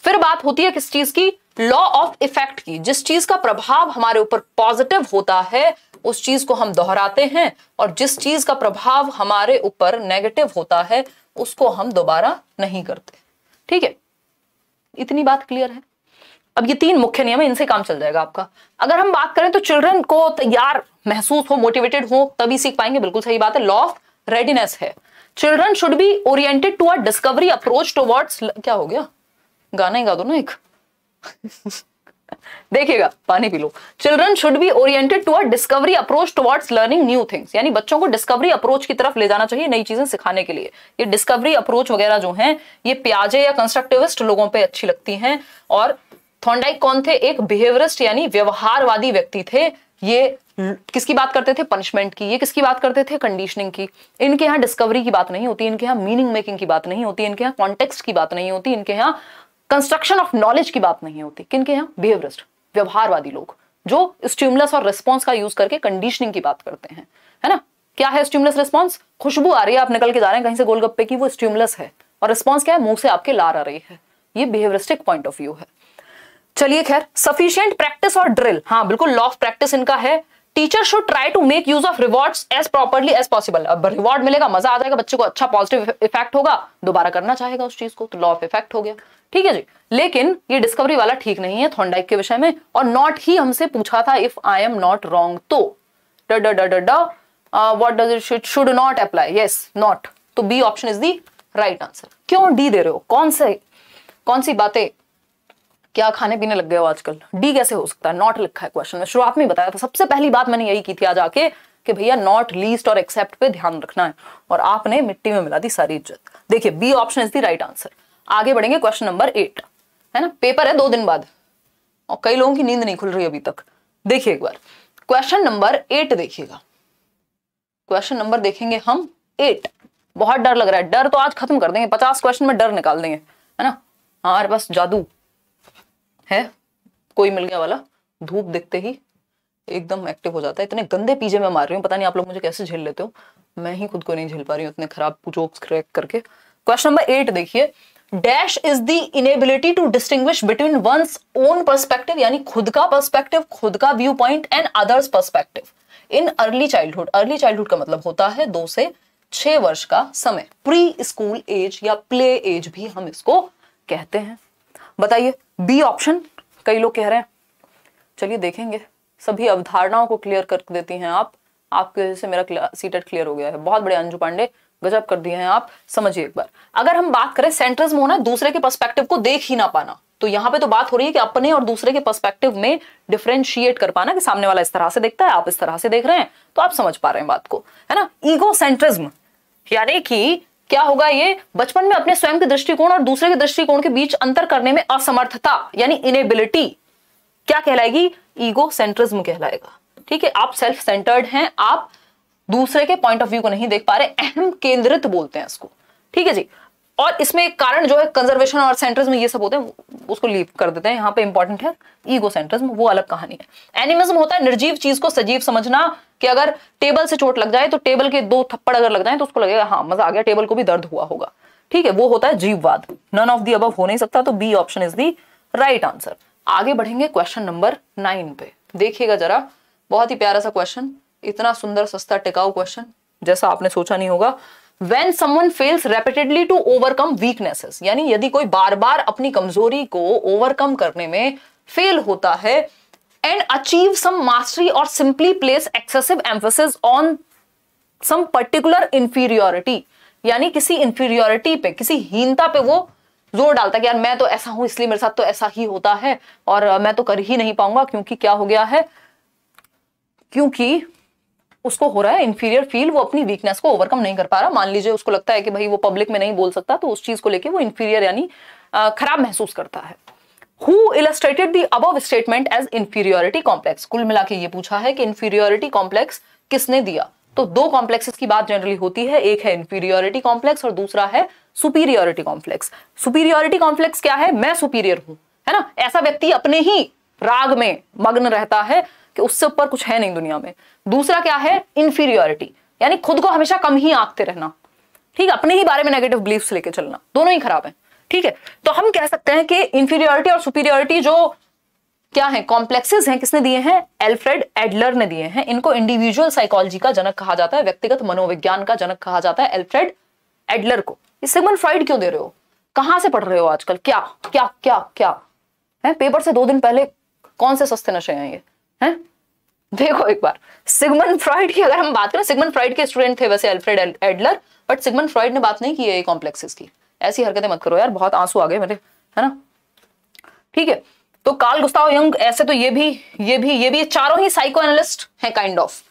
फिर बात होती है किस चीज की? लॉ ऑफ इफेक्ट की। जिस चीज का प्रभाव हमारे ऊपर पॉजिटिव होता है उस चीज को हम दोहराते हैं, और जिस चीज का प्रभाव हमारे ऊपर नेगेटिव होता है उसको हम दोबारा नहीं करते। ठीक है, इतनी बात क्लियर है। अब ये 3 मुख्य नियम है, इनसे काम चल जाएगा आपका। अगर हम बात करें तो चिल्ड्रन को तैयार महसूस हो, मोटिवेटेड हो, तभी सीख पाएंगे। बिल्कुल सही बात है, लॉ ऑफ रेडीनेस है। Children should be oriented to a discovery approach towards, क्या हो गया, गाना ही गा दो ना एक देखिएगा, पानी पी लो। Children should be oriented to a discovery approach towards learning new things, यानी बच्चों को डिस्कवरी अप्रोच की तरफ ले जाना चाहिए, नई चीजें सिखाने के लिए। ये डिस्कवरी अप्रोच वगैरह जो हैं, ये पियाजे या कंस्ट्रक्टिविस्ट लोगों पे अच्छी लगती हैं। और थॉर्नडाइक कौन थे? एक बिहेवियरिस्ट यानी व्यवहारवादी व्यक्ति थे। ये किसकी बात करते थे? पनिशमेंट की। ये किसकी बात करते थे? कंडीशनिंग की। इनके यहाँ डिस्कवरी की बात नहीं होती, इनके यहाँ मीनिंग मेकिंग की बात नहीं होती, इनके यहाँ कॉन्टेक्स्ट की बात नहीं होती, इनके यहाँ कंस्ट्रक्शन ऑफ नॉलेज की बात नहीं होती। किनके यहाँ? बिहेवियरिस्ट, व्यवहारवादी लोग, जो स्टिमुलस और रिस्पॉन्स का यूज करके कंडीशनिंग की बात करते हैं, है ना। क्या है स्टिमुलस रिस्पॉन्स? खुशबू आ रही है, आप निकल के जा रहे हैं कहीं से गोलगप्पे की, वो स्टिमुलस है। और रिस्पॉन्स क्या है? मुंह से आपके लार आ रही है। ये बिहेवियरिस्टिक पॉइंट ऑफ व्यू है। चलिए खैर, सफिशिएंट प्रैक्टिस और ड्रिल, हाँ बिल्कुल, लॉ ऑफ प्रैक्टिस इनका है। Teacher should try to make use of rewards as properly as possible. अब रिवॉर्ड मिलेगा, मजा आ जाएगा, बच्चे को अच्छा पॉजिटिव इफेक्ट होगा, दोबारा करना चाहेगा उस चीज को, तो लॉ ऑफ इफेक्ट हो गया। ठीक है जी। लेकिन ये डिस्कवरी वाला ठीक नहीं है थॉर्नडाइक के विषय में। और नॉट ही हमसे पूछा था, if I am not wrong, तो what does it should not apply? Yes, not. तो B option is the right answer. क्यों डी दे रहे हो? कौन सी बातें, क्या खाने पीने लग गए हो आजकल? डी कैसे हो सकता है? नॉट लिखा है क्वेश्चन में, शुरुआत में बताया था। सबसे पहली बात मैंने यही की थी आज आके कि भैया नॉट, लीस्ट और एक्सेप्ट पे ध्यान रखना है, और आपने मिट्टी में मिला दी सारी इज्जत। देखिए, B option is the right answer. आगे बढ़ेंगे, क्वेश्चन नंबर 8 है ना। पेपर है 2 दिन बाद और कई लोगों की नींद नहीं खुल रही अभी तक। देखिए एक बार क्वेश्चन नंबर 8 देखिएगा। क्वेश्चन नंबर देखेंगे हम 8। बहुत डर लग रहा है, डर तो आज खत्म कर देंगे, 50 क्वेश्चन में डर निकाल देंगे, है ना। हमारे पास जादू है, कोई मिल गया वाला, धूप दिखते ही एकदम एक्टिव हो जाता है। इतने गंदे पीजे में मार रही हूँ, पता नहीं आप लोग मुझे कैसे झेल लेते हो, मैं ही खुद को नहीं झेल पा रही हूँ इतने खराब जोक्स क्रैक करके। क्वेश्चन नंबर 8 देखिए, dash is the inability to distinguish between one's own perspective, यानी खुद का पर्सपेक्टिव, खुद का view point, and others perspective in early childhood. Early childhood का मतलब होता है 2 से 6 वर्ष का समय, प्री स्कूल एज या प्ले एज भी हम इसको कहते हैं। बताइए बी ऑप्शन कई लोग कह रहे हैं। चलिए देखेंगे, सभी अवधारणाओं को क्लियर कर देती हैं आप, आपके वजह से मेरा सीटेट क्लियर हो गया है। बहुत बड़े अंजू पांडे, गजब कर दिए हैं आप। समझिए एक बार, अगर हम बात करें सेंट्रिज्म होना, दूसरे के पर्सपेक्टिव को देख ही ना पाना, तो यहां पे तो बात हो रही है कि अपने और दूसरे के पर्सपेक्टिव में डिफरेंशिएट कर पाना, कि सामने वाला इस तरह से देखता है, आप इस तरह से देख रहे हैं, तो आप समझ पा रहे हैं बात को, है ना। ईगोसेंट्रिज्म यानी कि क्या होगा, ये बचपन में अपने स्वयं के दृष्टिकोण और दूसरे के दृष्टिकोण के बीच अंतर करने में असमर्थता यानी इनेबिलिटी क्या कहलाएगी, ईगोसेंट्रिज्म कहलाएगा। ठीक है, आप सेल्फ सेंटर्ड हैं, आप दूसरे के पॉइंट ऑफ व्यू को नहीं देख पा रहे, अहम केंद्रित बोलते हैं इसको। ठीक है जी, और इसमें एक कारण जो है कंजर्वेशन और सेंट्रिज्म ये सब होते हैं, उसको लीव कर देते हैं, यहाँ पे इंपॉर्टेंट है ईगोसेंट्रिज्म, वो अलग कहानी है। एनिमिज्म होता है निर्जीव चीज को सजीव समझना, कि अगर टेबल से चोट लग जाए तो टेबल के 2 थप्पड़ अगर लग जाए तो उसको लगेगा हाँ मजा आ गया, टेबल को भी दर्द हुआ होगा। ठीक है, वो होता है जीववाद। नन ऑफ दी अबव हो नहीं सकता, तो B option is the right answer. आगे बढ़ेंगे क्वेश्चन नंबर 9 पे, देखिएगा जरा, बहुत ही प्यारा सा क्वेश्चन, इतना सुंदर सस्ता टिकाऊ क्वेश्चन जैसा आपने सोचा नहीं होगा। When someone fails repeatedly to overcome weaknesses, यानी यदि कोई बार बार अपनी कमजोरी को ओवरकम करने में फेल होता है, and achieve some mastery or simply place excessive emphasis on some particular inferiority, यानी किसी inferiority पे, किसी हीनता पे वो जोर डालता है कि यार मैं तो ऐसा हूं इसलिए मेरे साथ तो ऐसा ही होता है और मैं तो कर ही नहीं पाऊंगा, क्योंकि क्या हो गया है, क्योंकि उसको हो रहा है इंफीरियर फील, वो अपनी वीकनेस को ओवरकम नहीं कर पा रहा। मान लीजिए उसको लगता है कि भाई वो पब्लिक में नहीं बोल सकता, तो उस चीज को लेके वो इंफीरियर यानी खराब महसूस करता है। Who illustrated the above statement as inferiority complex? कुल मिला के ये पूछा है कि इंफीरियोरिटी कॉम्प्लेक्स किसने दिया। तो 2 कॉम्प्लेक्सेस की बात जनरली होती है, एक है इंफीरियोरिटी कॉम्प्लेक्स और दूसरा है सुपीरियोरिटी कॉम्प्लेक्स। सुपीरियोरिटी कॉम्प्लेक्स क्या है, मैं सुपीरियर हूं, है ना, ऐसा व्यक्ति अपने ही राग में मग्न रहता है कि उससे ऊपर कुछ है नहीं दुनिया में। दूसरा क्या है, इंफीरियोरिटी, यानी खुद को हमेशा कम ही आंकते रहना, ठीक है, अपने ही बारे में नेगेटिव बिलीफ्स लेके चलना, दोनों ही खराब है। ठीक है, तो हम कह सकते हैं कि इंफीरियोरिटी और सुपीरियोरिटी जो क्या है, कॉम्प्लेक्सेस हैं, किसने दिए हैं, एल्फ्रेड एडलर ने दिए हैं। इनको इंडिविजुअल साइकोलॉजी का जनक कहा जाता है, व्यक्तिगत मनोविज्ञान का जनक कहा जाता है एल्फ्रेड एडलर को। ये सिगमंड फ्रॉइड क्यों दे रहे हो, कहां से पढ़ रहे हो आजकल, क्या क्या क्या क्या है, पेपर से 2 दिन पहले कौन से सस्ते नशे हैं ये हैं? देखो एक बार, सिगमंड फ्रॉइड की अगर हम बात करें, सिगमंड फ्रॉइड के स्टूडेंट थे वैसे Alfred Adler, but Sigmund Freud ने बात नहीं की है ये कॉम्प्लेक्सेस की। ऐसी हरकतें मत करो यार, बहुत आंसू आ गए मेरे, है ना। ठीक है, तो कार्ल गुस्ताव यंग, ऐसे तो ये भी चारों ही साइको एनालिस्ट हैं काइंड ऑफ।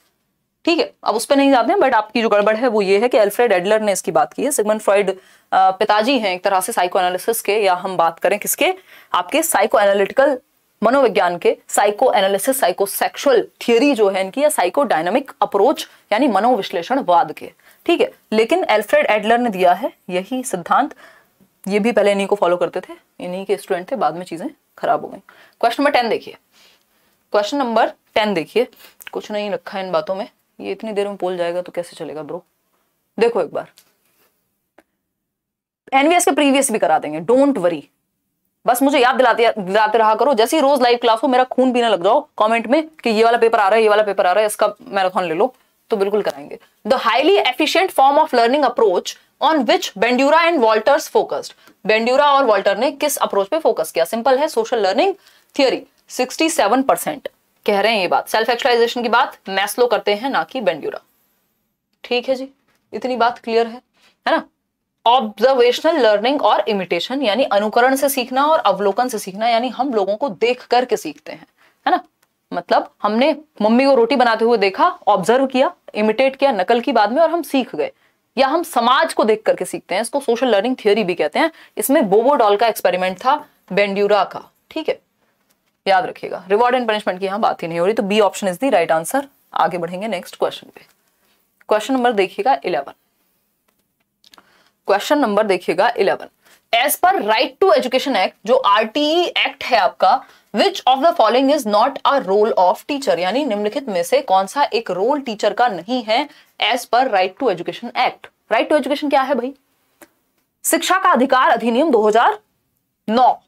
ठीक है, अब उस पर नहीं जाते हैं, बट आपकी जो गड़बड़ है वो ये है कि एल्फ्रेड एडलर ने इसकी बात की है। सिगमंड फ्रॉइड पिताजी हैं एक तरह से साइको एनालिसिस के, या हम बात करें किसके, आपके साइको एनालिटिकल मनोविज्ञान के, साइको एनालिसिस साइकोसेक्सुअल थियरी जो है इनकी, या साइको डायनामिक अप्रोच यानी मनोविश्लेषणवाद के। ठीक है, लेकिन एल्फ्रेड एडलर ने दिया है यही सिद्धांत, ये भी पहले इन्हीं को फॉलो करते थे, इन्हीं के स्टूडेंट थे, बाद में चीजें खराब हो गई। क्वेश्चन नंबर 10 देखिए, क्वेश्चन नंबर 10 देखिए, कुछ नहीं रखा है इन बातों में, ये इतनी देर में बोल जाएगा तो कैसे चलेगा ब्रो। देखो एक बार, एनवीएस के प्रीवियस भी करा देंगे, डोंट वरी, बस मुझे याद दिलाते रहा करो। जैसे ही रोज लाइव क्लास हो मेरा खून पीने लग जाओ कमेंट में कि ये वाला पेपर आ रहा है, ये वाला पेपर आ रहा है, इसका मैराथन ले लो, तो बिल्कुल कराएंगे। The highly efficient form of learning approach on which Bandura and Walters focused. Bandura और वॉल्टर ने किस अप्रोच पे फोकस किया, सिंपल है, सोशल लर्निंग थियरी। 67% कह रहे हैं ये बात, सेल्फ एक्चुअलाइजेशन की बात मैस्लो करते हैं, ना कि बेंड्यूरा। ठीक है जी, इतनी बात क्लियर है ना। ऑब्जर्वेशनल लर्निंग और इमिटेशन, यानी अनुकरण से सीखना और अवलोकन से सीखना, यानी हम लोगों को देख करके सीखते हैं, है ना। मतलब हमने मम्मी को रोटी बनाते हुए देखा, ऑब्जर्व किया, इमिटेट किया, नकल की बाद में, और हम सीख गए। या हम समाज को देख करके सीखते हैं, इसको सोशल लर्निंग थियरी भी कहते हैं। इसमें बोबो डॉल का एक्सपेरिमेंट था, बेंड्यूरा का। ठीक है, याद रखिएगा, रिवॉर्ड एंड पनिशमेंट की यहां बात ही नहीं हो रही, तो B option is the right answer. आगे बढ़ेंगे नेक्स्ट क्वेश्चन पे। क्वेश्चन नंबर देखिएगा 11। क्वेश्चन नंबर देखिएगा 11। As per right to education act, जो आरटीई एक्ट है आपका, which of the following is not a role of teacher, यानी निम्नलिखित में से कौन सा एक रोल टीचर का नहीं है as per right to education act. Right to education क्या है भाई? शिक्षा का अधिकार अधिनियम 2009,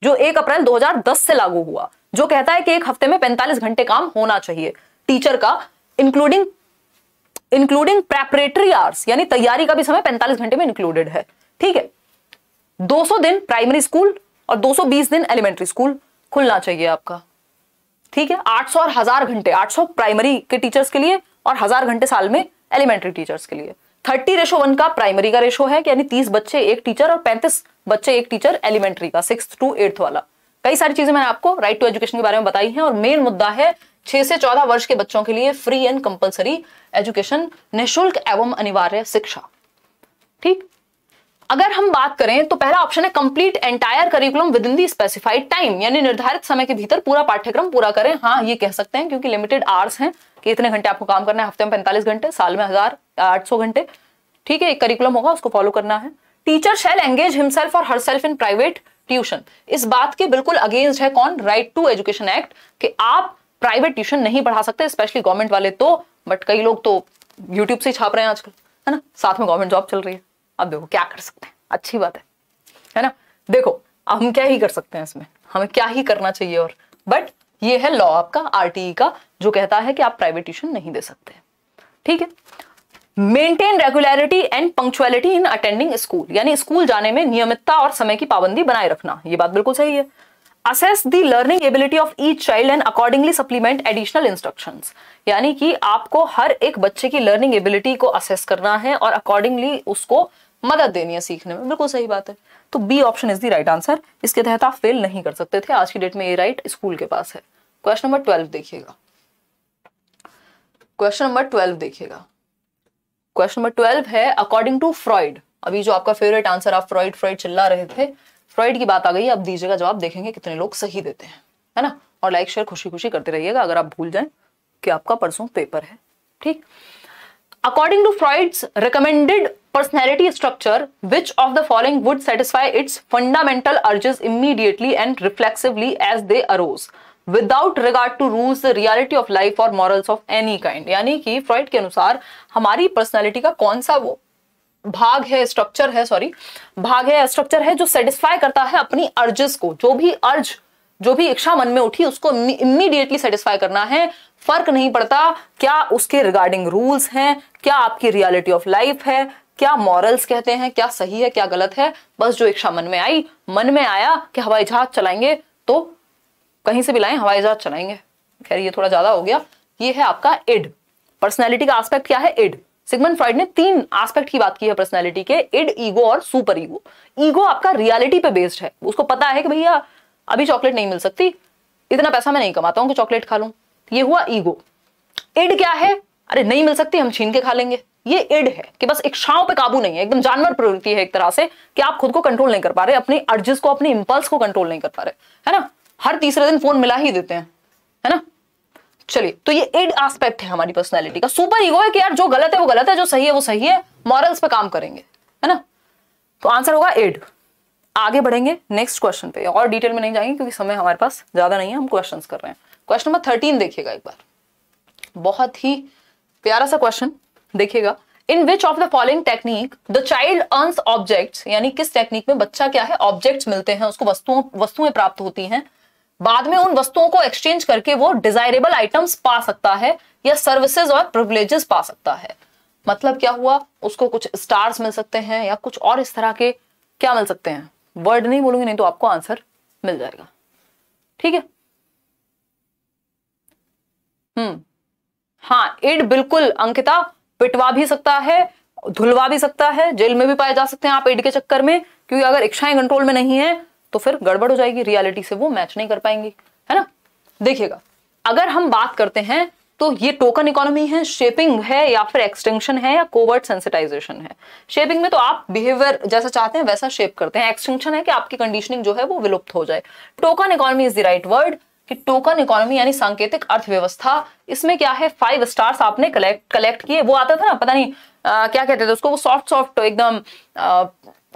जो 1 अप्रैल 2010 से लागू हुआ, जो कहता है कि एक हफ्ते में 45 घंटे काम होना चाहिए टीचर का, इंक्लूडिंग प्रेपरेटरी आवर्स, यानी तैयारी का भी समय 45 घंटे में इंक्लूडेड है। ठीक है, 200 दिन प्राइमरी स्कूल और 220 दिन एलिमेंट्री स्कूल खुलना चाहिए आपका। ठीक है, 800 और 1000 घंटे, 800 प्राइमरी के टीचर्स के लिए और 1000 घंटे साल में एलिमेंट्री टीचर्स के लिए। 30:1 का प्राइमरी का रेशो है, यानी 30 बच्चे एक टीचर और 35 बच्चे एक टीचर एलिमेंट्री का, 6th to 8th वाला। कई सारी चीजें मैंने आपको राइट टू एजुकेशन के बारे में बताई हैं, और मेन मुद्दा है 6 से 14 वर्ष के बच्चों के लिए फ्री एंड कंपलसरी एजुकेशन, निःशुल्क एवं अनिवार्य शिक्षा। ठीक, अगर हम बात करें तो पहला ऑप्शन है complete entire curriculum with in the specified time, यानी निर्धारित समय के भीतर पूरा पाठ्यक्रम पूरा करें। हाँ, ये कह सकते हैं, क्योंकि लिमिटेड आवर्स हैं कि इतने घंटे आपको काम करना है, हफ्ते में 45 घंटे, साल में 1800 घंटे। ठीक है, एक करिकुलम होगा, उसको फॉलो करना है। टीचर शैल एंगेज हिमसेल्फ और हरसेल्फ इन प्राइवेट ट्यूशन, इस बात के बिल्कुल अगेंस्ट है कौन? राइट टू एजुकेशन एक्ट, कि आप प्राइवेट ट्यूशन नहीं पढ़ा सकते, स्पेशली गवर्नमेंट वाले तो, बट कई लोग तो यूट्यूब से ही छाप रहे हैं आजकल, है ना, साथ में गवर्नमेंट जॉब चल रही है। अब देखो क्या कर सकते हैं, अच्छी बात है ना। देखो अब हम क्या ही कर सकते हैं इसमें, हमें क्या ही करना चाहिए, और बट ये है लॉ आपका आरटीई का, जो कहता है कि आप प्राइवेट ट्यूशन नहीं दे सकते। ठीक है, maintain regularity and punctuality in attending school, यानी स्कूल जाने में नियमितता और समय की पाबंदी बनाए रखना, ये बात बिल्कुल सही है। Assess the learning ability of each child and accordingly supplement additional instructions, यानी कि आपको हर एक बच्चे की लर्निंग एबिलिटी को असेस करना है और अकॉर्डिंगली उसको मदद देनी है सीखने में, बिल्कुल सही बात है। तो B option is the right answer, इसके तहत आप फेल नहीं कर सकते थे, आज की डेट में ये राइट स्कूल के पास है। क्वेश्चन नंबर 12 देखिएगा, क्वेश्चन नंबर 12 देखिएगा। क्वेश्चन नंबर 12 है अकॉर्डिंग टू फ्रॉइड, अभी जो आपका फेवरेट आंसर आप फ्रॉइड चिल्ला रहे थे, फ्रॉइड की बात आ गई, अब दीजिएगा जवाब, देखेंगे कितने लोग सही देते हैं, है ना। और लाइक शेयर खुशी खुशी करते रहिएगा अगर आप भूल जाएं कि आपका परसों पेपर है। ठीक, according to Freud's recommended personality structure, which of the following would satisfy its fundamental urges immediately and reflexively as they arose without regard to rules, the reality of life और मॉरल्स ऑफ एनी काइंड, यानी कि Freud के अनुसार हमारी personality का कौन सा वो भाग है, स्ट्रक्चर है, भाग है, स्ट्रक्चर है जो सेटिस्फाई करता है अपनी अर्जेस को, जो भी इच्छा मन में उठी उसको इमीडिएटली सेटिस्फाई करना है, फर्क नहीं पड़ता क्या उसके रिगार्डिंग रूल्स हैं, क्या आपकी रियलिटी ऑफ लाइफ है, क्या मॉरल्स कहते हैं, क्या सही है क्या गलत है, बस जो इच्छा मन में आया कि हवाई जहाज चलाएंगे तो कहीं से भी लाएं हवाई जहाज चलाएंगे। खैर ये थोड़ा ज्यादा हो गया। ये है आपका इड, पर्सनैलिटी का एस्पेक्ट क्या है? इड। सिगमंड फ्रॉइड ने 3 एस्पेक्ट की बात की है पर्सनैलिटी के, इड, ईगो और सुपर ईगो। ईगो आपका रियलिटी पे बेस्ड है, उसको पता है कि भैया अभी चॉकलेट नहीं मिल सकती, इतना पैसा मैं नहीं कमाता हूं कि चॉकलेट खा लूं, ये हुआ ईगो। इड क्या है? अरे नहीं मिल सकती हम छीन के खा लेंगे, ये इड है कि बस इच्छाओं पे काबू नहीं है, एकदम जानवर प्रवृत्ति है एक तरह से कि आप खुद को कंट्रोल नहीं कर पा रहे, अपने अर्जेस को, अपने इंपल्स को कंट्रोल नहीं कर पा रहे, है ना। हर तीसरे दिन फोन मिला ही देते हैं, है ना। चलिए, तो ये इड एस्पेक्ट है हमारी पर्सनैलिटी का। सुपर ईगो है कि यार जो गलत है वो गलत है, जो सही है वो सही है, मॉरल्स पे काम करेंगे, है ना। तो आंसर होगा इड। आगे बढ़ेंगे नेक्स्ट क्वेश्चन पे, और डिटेल में नहीं जाएंगे क्योंकि समय हमारे पास ज्यादा नहीं है, हम क्वेश्चंस कर रहे हैं। क्वेश्चन नंबर 13 देखिएगा एक बार, बहुत ही प्यारा सा क्वेश्चन देखिएगा। In which of the following technique the child earns objects, यानी किस टेक्निक में बच्चा क्या है, ऑब्जेक्ट्स मिलते हैं उसको, वस्तुएं प्राप्त होती हैं, बाद में उन वस्तुओं को एक्सचेंज करके वो डिजायरेबल आइटम्स पा सकता है या सर्विसेज और प्रिविलेजेस पा सकता है। मतलब क्या हुआ, उसको कुछ स्टार्स मिल सकते हैं या कुछ और इस तरह के क्या मिल सकते हैं, वर्ड नहीं बोलूंगी नहीं तो आपको आंसर मिल जाएगा। ठीक है, हाँ, इड बिल्कुल अंकिता, पिटवा भी सकता है, धुलवा भी सकता है, जेल में भी पाए जा सकते हैं आप इड के चक्कर में, क्योंकि अगर इच्छाएं कंट्रोल में नहीं है तो फिर गड़बड़ हो जाएगी, रियलिटी से वो मैच नहीं कर पाएंगी, है ना। देखिएगा, अगर हम बात करते हैं तो ये टोकन इकोनॉमी है, शेपिंग है, या फिर एक्सटिंक्शन है, या कोवर्ट सेंसिटाइजेशन है। शेपिंग में तो आप बिहेवियर जैसा चाहते हैं वैसा शेप करते हैं, एक्सटिंक्शन है कि आपकी कंडीशनिंग जो है वो विलुप्त हो जाए। Token economy is the right word, कि टोकन इकोनॉमी यानी सांकेतिक अर्थव्यवस्था। इसमें क्या है, 5 स्टार्स आपने कलेक्ट किए, वो आता था ना, पता नहीं क्या कहते थे उसको, वो सॉफ्ट एकदम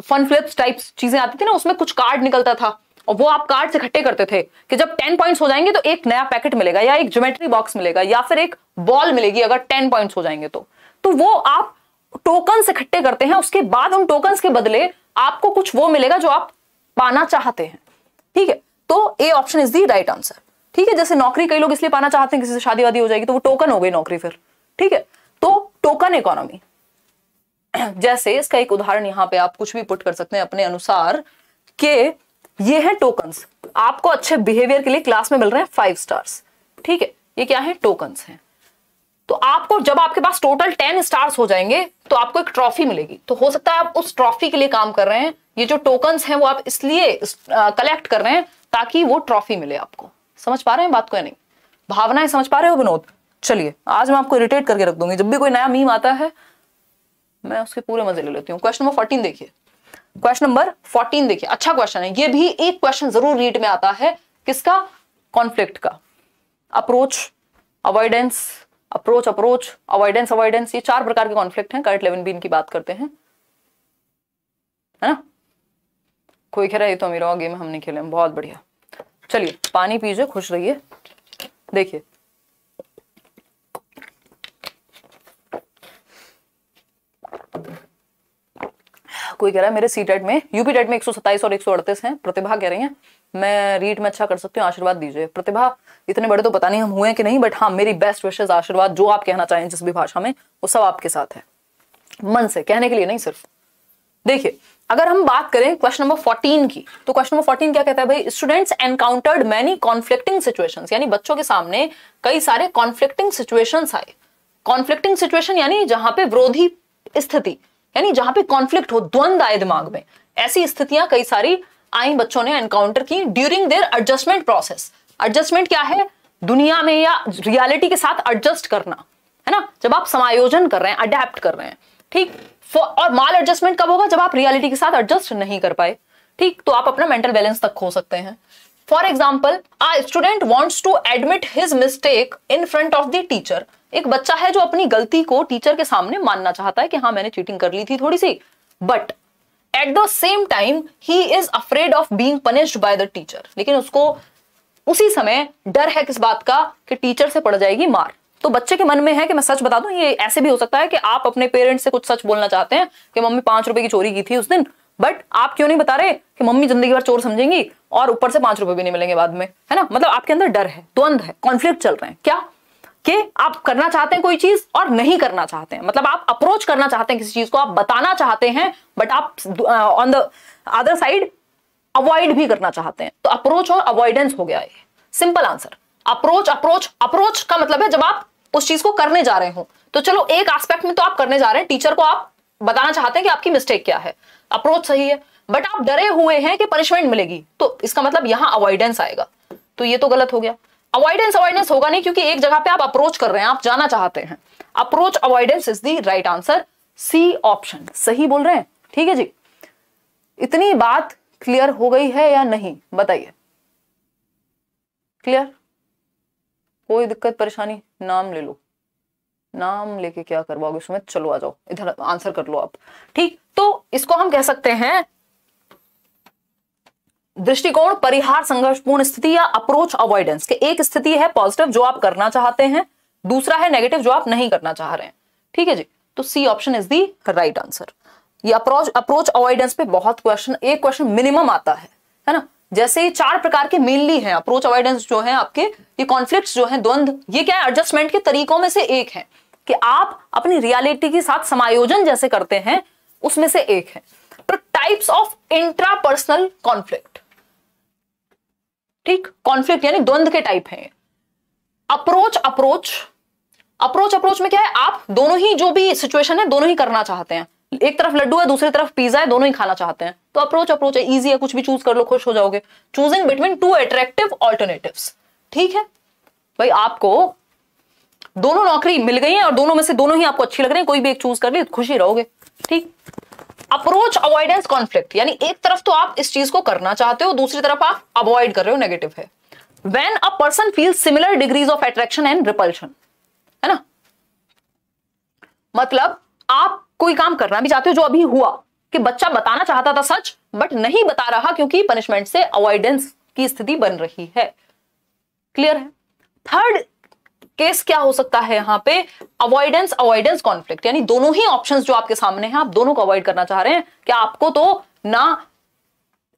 फन फ्लिप्स टाइप्स चीजें आती थी ना, उसमें कुछ कार्ड निकलता था और वो आप कार्ड से इकट्ठे करते थे कि जब 10 पॉइंट्स हो जाएंगे तो एक नया पैकेट मिलेगा या एक ज्योमेट्री बॉक्स मिलेगा या फिर एक बॉल मिलेगी अगर 10 पॉइंट्स हो जाएंगे तो वो आप टोकन इकट्ठे करते हैं। उसके बाद उन टोकन्स के बदले आपको कुछ वो मिलेगा जो आप पाना चाहते हैं। ठीक है, तो A option is the right answer. ठीक है, जैसे नौकरी कई लोग इसलिए पाना चाहते हैं, किसी से शादी वादी हो जाएगी तो वो टोकन हो गई नौकरी फिर। ठीक है, तो टोकन इकोनॉमी, जैसे इसका एक उदाहरण यहां पे आप कुछ भी पुट कर सकते हैं अपने अनुसार कि ये है टोकन्स, आपको अच्छे बिहेवियर के लिए क्लास में मिल रहे हैं 5 स्टार्स। ठीक है, ये क्या है, टोकन्स हैं। तो आपको जब आपके पास टोटल 10 स्टार्स हो जाएंगे तो आपको एक ट्रॉफी मिलेगी। तो हो सकता है आप उस ट्रॉफी के लिए काम कर रहे हैं, ये जो टोकन्स हैं वो आप इसलिए कलेक्ट कर रहे हैं ताकि वो ट्रॉफी मिले आपको। समझ पा रहे हैं बात को या नहीं, भावनाएं समझ पा रहे हो विनोद? चलिए आज मैं आपको इरिटेट करके रख दूंगी, जब भी कोई नया मीम आता है मैं उसके पूरे मजे ले लेती हूँ। क्वेश्चन नंबर 14 देखिए, क्वेश्चन नंबर 14 देखिए, अच्छा क्वेश्चन है ये भी। एक क्वेश्चन जरूर रीट में आता है, किसका, कॉन्फ्लिक्ट का। Approach, avoidance, approach approach, avoidance avoidance, ये 4 प्रकार के कॉन्फ्लिक्ट हैं। करेक्ट 11 भी इनकी बात करते हैं, है ना। कोई कह रहा है ये तो मेरा गेम हम नहीं खेले, बहुत बढ़िया। चलिए पानी पीजिए, खुश रहिए। देखिए कोई कह रहा है मेरे सीटेट में, यूपी टेट में 127 और 138 हैं। प्रतिभा कह रही है मैं रीट में अच्छा कर सकती हूँ, आशीर्वाद दीजिए। प्रतिभा इतने बड़े तो पता नहीं हम हुए कि नहीं, बट हाँ मेरी बेस्ट विशेष, आशीर्वाद, जो आप कहना चाहें जिस भी भाषा में, वो सब आपके साथ है, मन से कहने के लिए नहीं सिर्फ। देखिए अगर हम बात करें क्वेश्चन नंबर 14 की, तो क्वेश्चन नंबर 14 क्या कहता है भाई, students encountered many conflicting situations, यानी बच्चों के सामने कई सारे कॉन्फ्लिक्टिंग सिचुएशंस आए। कॉन्फ्लिक्टिंग सिचुएशन यानी जहां पे विरोधी स्थिति, यानी जहां पे कॉन्फ्लिक्ट हो, द्वंद आए दिमाग में, ऐसी स्थितियां कई सारी आई बच्चों ने एनकाउंटर की during their adjustment process. Adjustment क्या है, दुनिया में या रियलिटी के साथ एडजस्ट करना, है ना, जब आप समायोजन कर रहे हैं, अडेप्ट कर रहे हैं। ठीक, और माल एडजस्टमेंट कब होगा, जब आप रियलिटी के साथ एडजस्ट नहीं कर पाए। ठीक, तो आप अपना मेंटल बैलेंस तक खो सकते हैं। For example, a student wants to admit his mistake in front of the teacher. एक बच्चा है जो अपनी गलती को टीचर के सामने मानना चाहता है कि हाँ मैंने चीटिंग कर ली थी थोड़ी सी, but at the same time he is afraid of being punished by the teacher. लेकिन उसको उसी समय डर है किस बात का, कि टीचर से पड़ जाएगी मार। तो बच्चे के मन में है कि मैं सच बता दूं, ये ऐसे भी हो सकता है कि आप अपने पेरेंट्स से कुछ सच बोलना चाहते हैं कि मम्मी 5 रुपए की चोरी की थी उस दिन, बट आप क्यों नहीं बता रहे कि मम्मी जिंदगी भर चोर समझेंगी और ऊपर से 5 रुपए भी नहीं मिलेंगे बाद में, है ना। मतलब आपके अंदर डर है, द्वंद है, कॉन्फ्लिक्ट चल रहे हैं। क्या कि आप करना चाहते हैं कोई चीज और नहीं करना चाहते हैं, मतलब आप अप्रोच करना चाहते हैं किसी चीज को, आप बताना चाहते हैं, बट आप on the other side avoid भी करना चाहते हैं। तो अप्रोच और अवॉइडेंस हो गया ये, simple answer. Approach approach approach का मतलब है जब आप उस चीज को करने जा रहे हो, तो चलो एक एस्पेक्ट में तो आप करने जा रहे हैं, टीचर को आप बताना चाहते हैं कि आपकी मिस्टेक क्या है, अप्रोच सही है, बट आप डरे हुए हैं कि पनिशमेंट मिलेगी, तो इसका मतलब यहां अवॉइडेंस आएगा, तो ये तो गलत हो गया। अवॉइडेंस होगा नहीं, क्योंकि एक जगह पे आप अप्रोच कर रहे हैं, आप जाना चाहते हैं। Approach avoidance is the right answer, C option सही बोल रहे हैं। ठीक है जी, इतनी बात क्लियर हो गई है या नहीं, बताइए। क्लियर, कोई दिक्कत परेशानी, नाम ले लो, नाम लेके क्या करवाओगे उसमें, चलो आ जाओ इधर आंसर कर लो आप। ठीक, तो इसको हम कह सकते हैं दृष्टिकोण परिहार संघर्षपूर्ण स्थिति या अप्रोच अवॉइडेंस के। एक स्थिति है पॉजिटिव जो आप करना चाहते हैं, दूसरा है नेगेटिव जो आप नहीं करना चाह रहे हैं। ठीक है जी, तो C option is the right answer. ये अप्रोच अवॉइडेंस पे बहुत क्वेश्चन, एक क्वेश्चन मिनिमम आता है ना। जैसे ये 4 प्रकार के मेनली हैं अप्रोच अवॉइडेंस जो है आपके, ये कॉन्फ्लिक्ट्स जो हैं, द्वंद, ये क्या है, एडजस्टमेंट के तरीकों में से एक है कि आप अपनी रियलिटी के साथ समायोजन जैसे करते हैं, उसमें से एक है। तो टाइप्स ऑफ इंट्रापर्सनल कॉन्फ्लिक्ट, ठीक, कॉन्फ्लिक्ट यानी द्वंद के टाइप हैं। अप्रोच में क्या है, आप दोनों ही जो भी सिचुएशन है दोनों ही करना चाहते हैं, एक तरफ लड्डू है दूसरी तरफ पिज्जा है, दोनों ही खाना चाहते हैं, तो अप्रोच है, इजी है, कुछ भी चूज कर लो, खुश हो जाओगे। चूजिंग बिटवीन 2 अट्रैक्टिव ऑल्टरनेटिव्स, ठीक है भाई, आपको दोनों नौकरी मिल गई है और दोनों में से दोनों ही आपको अच्छी लग रही है, कोई भी एक चूज कर ली खुशी रहोगे। ठीक, अप्रोच अवॉइडेंस कॉन्फ्लिक्ट यानी एक तरफ तो आप इस चीज को करना चाहते हो, दूसरी तरफ आप अवॉइड कर रहे हो, नेगेटिव है। When a person feels similar degrees of attraction and repulsion, है ना, मतलब आप कोई काम करना भी चाहते हो जो अभी हुआ, कि बच्चा बताना चाहता था सच बट नहीं बता रहा क्योंकि पनिशमेंट से अवॉइडेंस की स्थिति बन रही है। क्लियर है? थर्ड केस क्या हो सकता है यहां पे, अवॉइडेंस कॉन्फ्लिक्ट, यानी दोनों ही ऑप्शंस जो आपके सामने हैं आप दोनों को अवॉइड करना चाह रहे हैं कि आपको तो ना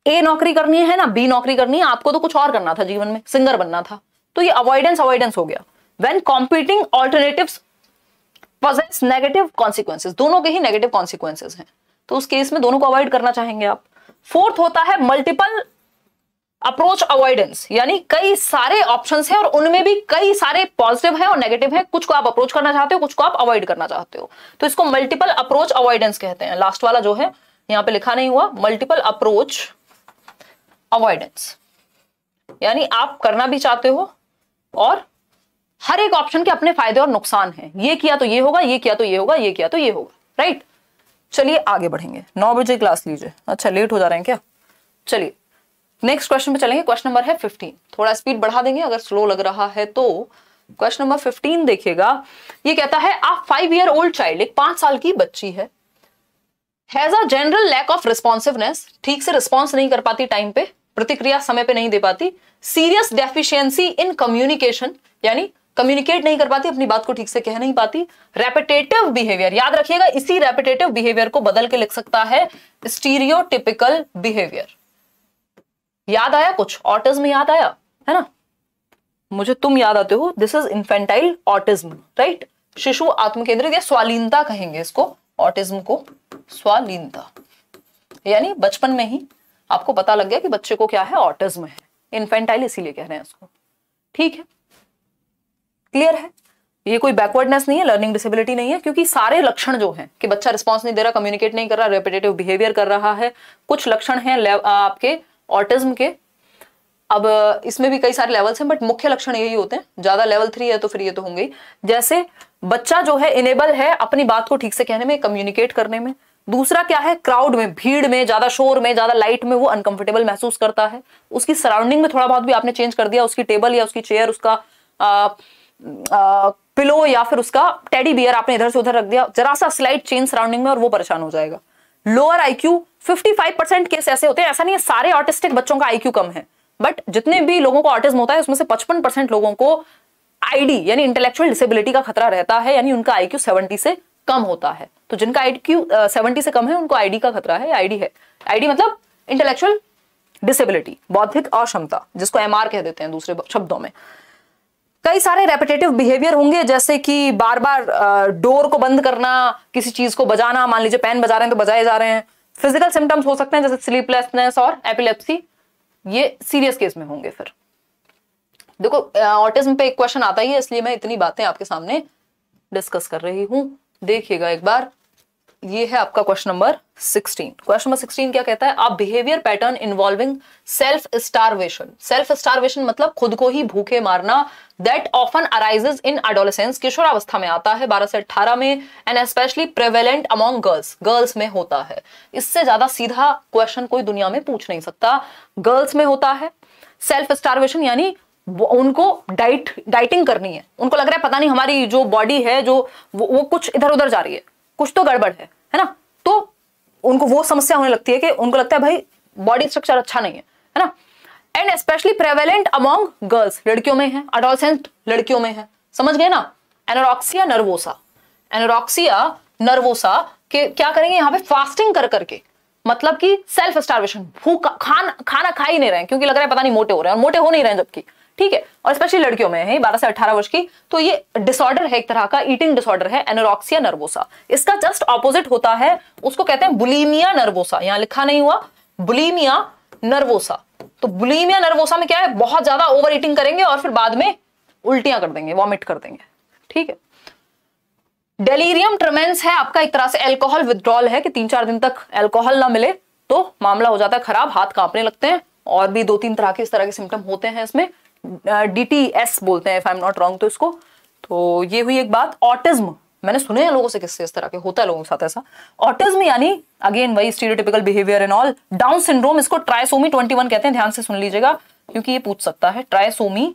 ए नौकरी करनी है ना बी नौकरी करनी है, आपको तो कुछ और करना था जीवन में, सिंगर बनना था। तो ये अवॉइडेंस हो गया। When competing alternatives possess negative consequences, दोनों के ही नेगेटिव कॉन्सिक्वेंसेस हैं, तो उस केस में दोनों को अवॉइड करना चाहेंगे आप। फोर्थ होता है मल्टीपल अप्रोच अवॉइडेंस, यानी कई सारे ऑप्शंस हैं और उनमें भी कई सारे पॉजिटिव हैं और नेगेटिव हैं, कुछ को आप अप्रोच करना चाहते हो, कुछ को आप अवॉइड करना चाहते हो, तो इसको मल्टीपल अप्रोच अवॉइडेंस कहते हैं। लास्ट वाला जो है यहां पे लिखा नहीं हुआ, मल्टीपल अप्रोच अवॉइडेंस, यानी आप करना भी चाहते हो और हर एक ऑप्शन के अपने फायदे और नुकसान हैं, ये किया तो ये होगा, ये किया तो ये होगा, ये किया तो ये होगा, राइट। चलिए आगे बढ़ेंगे, 9 बजे क्लास लीजिए। अच्छा लेट हो जा रहे हैं क्या? चलिए नेक्स्ट क्वेश्चन पे चलेंगे। क्वेश्चन नंबर है 15, थोड़ा स्पीड बढ़ा देंगे अगर स्लो लग रहा है तो। क्वेश्चन नंबर 15 देखिएगा, ये कहता है आ 5 year old चाइल्ड, एक 5 साल की बच्ची है, has a general lack of responsiveness, ठीक से रिस्पॉन्स नहीं कर पाती टाइम पे, प्रतिक्रिया समय पे नहीं दे पाती, सीरियस डेफिशिएंसी इन कम्युनिकेशन, यानी कम्युनिकेट नहीं कर पाती, अपनी बात को ठीक से कह नहीं पाती, रेपिटेटिव बिहेवियर, याद रखिएगा इसी रेपिटेटिव बिहेवियर को बदल के लिख सकता है स्टीरियोटिपिकल बिहेवियर। याद आया कुछ? ऑटिज्म याद आया है ना, मुझे तुम याद आते हो, this is infantile autism, right. शिशु आत्मकेंद्रित या स्वालीनता कहेंगे इसको, ऑटिज्म को स्वालीनता, यानी बचपन में ही आपको पता लग गया कि बच्चे को क्या है, ऑटिज्म है, इन्फेंटाइल इसीलिए कह रहे हैं इसको, ठीक है। क्लियर है? ये कोई बैकवर्डनेस नहीं है, लर्निंग डिसेबिलिटी नहीं है, क्योंकि सारे लक्षण जो हैं कि बच्चा रिस्पॉन्स नहीं दे रहा, कम्युनिकेट नहीं कर रहा, रेपिटेटिव बिहेवियर कर रहा है, कुछ लक्षण हैं आपके ऑटिज्म के। अब इसमें भी कई सारे लेवल्स हैं बट मुख्य लक्षण यही होते हैं, ज्यादा लेवल 3 है तो फिर ये तो होंगे ही। जैसे बच्चा जो है इनेबल है अपनी बात को ठीक से कहने में, कम्युनिकेट करने में। दूसरा क्या है, क्राउड में, भीड़ में, ज्यादा शोर में, ज्यादा लाइट में वो अनकंफर्टेबल महसूस करता है। उसकी सराउंडिंग में थोड़ा बहुत भी आपने चेंज कर दिया, उसकी टेबल या उसकी चेयर, उसका पिलो या फिर उसका टेडी बियर आपने इधर से उधर रख दिया, जरा सा स्लाइट चेंज सराउंडिंग में और वो परेशान हो जाएगा। लोअर आईक्यू, 55% केस ऐसे होते हैं, ऐसा नहीं है सारे ऑटिस्टिक बच्चों का आईक्यू कम है, बट जितने भी लोगों को ऑटिज्म होता है उसमें से 55% लोगों को आईडी यानी इंटेलेक्चुअल डिसेबिलिटी का खतरा रहता है, यानी उनका आईक्यू 70 से कम होता है। तो जिनका आईक्यू 70 से कम है उनको आईडी का खतरा है। आईडी है, आईडी मतलब इंटेलेक्चुअल डिसेबिलिटी, बौद्धिक अक्षमता, जिसको एमआर कह देते हैं दूसरे शब्दों में। कई सारे रेपिटेटिव बिहेवियर होंगे, जैसे कि बार बार डोर को बंद करना, किसी चीज को बजाना, मान लीजिए पेन बजा रहे हैं तो बजाए जा रहे हैं। फिजिकल सिम्टम्स हो सकते हैं जैसे स्लीपलेसनेस और एपिलेप्सी, ये सीरियस केस में होंगे। फिर देखो ऑटिज्म पे एक क्वेश्चन आता ही है, इसलिए मैं इतनी बातें आपके सामने डिस्कस कर रही हूं। देखिएगा एक बार, ये है आपका क्वेश्चन नंबर 16। क्वेश्चन नंबर 16 क्या कहता है, a behaviour pattern involving self starvation. Self starvation मतलब खुद को ही भूखे मारना, that often arises in adolescence, किशोरावस्था में आता है 12 से 18 में, and specially prevalent among girls, girls में होता है। इससे ज्यादा सीधा क्वेश्चन कोई दुनिया में पूछ नहीं सकता। गर्ल्स में होता है सेल्फ स्टारवेशन, यानी उनको डाइटिंग करनी है, उनको लग रहा है पता नहीं हमारी जो बॉडी है जो वो कुछ इधर उधर जा रही है, कुछ तो गड़बड़ है ना, तो उनको वो समस्या होने लगती है कि उनको लगता है भाई बॉडी स्ट्रक्चर अच्छा नहीं है ना। And specially prevalent among girls, लड़कियों में है, एडोलेसेंट लड़कियों में है, समझ गए ना। एनोरेक्सिया नर्वोसा, एनोरेक्सिया नर्वोसा के क्या करेंगे यहाँ पे, फास्टिंग कर करके, मतलब कि सेल्फ स्टारवेशन, भूख, खाना खा ही नहीं रहे क्योंकि लग रहा है पता नहीं मोटे हो रहे हैं, और मोटे हो नहीं रहे हैं जबकि, ठीक है। और स्पेशली लड़कियों में है 12 से 18 वर्ष की, तो ये डिसऑर्डर है, एक तरह का ईटिंग डिसऑर्डर है, एनोरेक्सिया नर्वोसा। इसका जस्ट ऑपोजिट होता है, उसको कहते हैं बुलिमिया नर्वोसा, यहां लिखा नहीं हुआ, बुलिमिया नर्वोसा। तो बुलिमिया नर्वोसा में क्या है, बहुत ज्यादा ओवर ईटिंग करेंगे और फिर बाद में उल्टियां कर देंगे, वॉमिट कर देंगे, ठीक है। डेलीरियम ट्रेमेंस है आपका, एक तरह से अल्कोहल विथड्रॉल है कि 3-4 दिन तक अल्कोहल ना मिले तो मामला हो जाता है खराब, हाथ कांपने लगते हैं, और भी 2-3 तरह के इस तरह के सिम्टम होते हैं इसमें, DTS बोलते हैं if I am not wrong तो इसको। तो ये हुई एक बात। ऑटिज्म मैंने सुने हैं लोगों से किससे इस तरह के होता है लोगों के साथ ऐसा। ऑटिज्म यानी अगेन वही stereotypical behaviour and all. Down syndrome, इसको ट्राइसोमी 21 कहते हैं, ध्यान से सुन लीजिएगा क्योंकि ये पूछ सकता है, ट्राइसोमी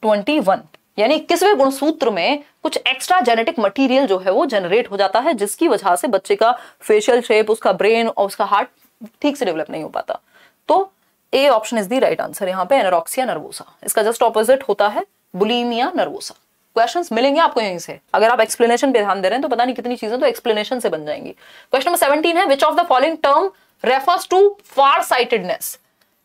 21, यानी 21वें गुणसूत्र में कुछ एक्स्ट्रा जेनेटिक मटेरियल जो है वो जनरेट हो जाता है, जिसकी वजह से बच्चे का फेशियल शेप, उसका ब्रेन और उसका हार्ट ठीक से डेवलप नहीं हो पाता। तो A option is the right answer यहाँ पे, एनोरेक्सिया नर्वोसा। इसका जस्ट ऑपोजिट होता है बुलिमिया नर्वोसा। क्वेश्चंस मिलेंगे आपको यहीं से, अगर आप एक्सप्लेनेशन पे ध्यान दे रहे हैं तो पता नहीं कितनी चीजें तो एक्सप्लेनेशन से बन जाएंगी। क्वेश्चन नंबर 17 है, which of the following term refers to far sightedness,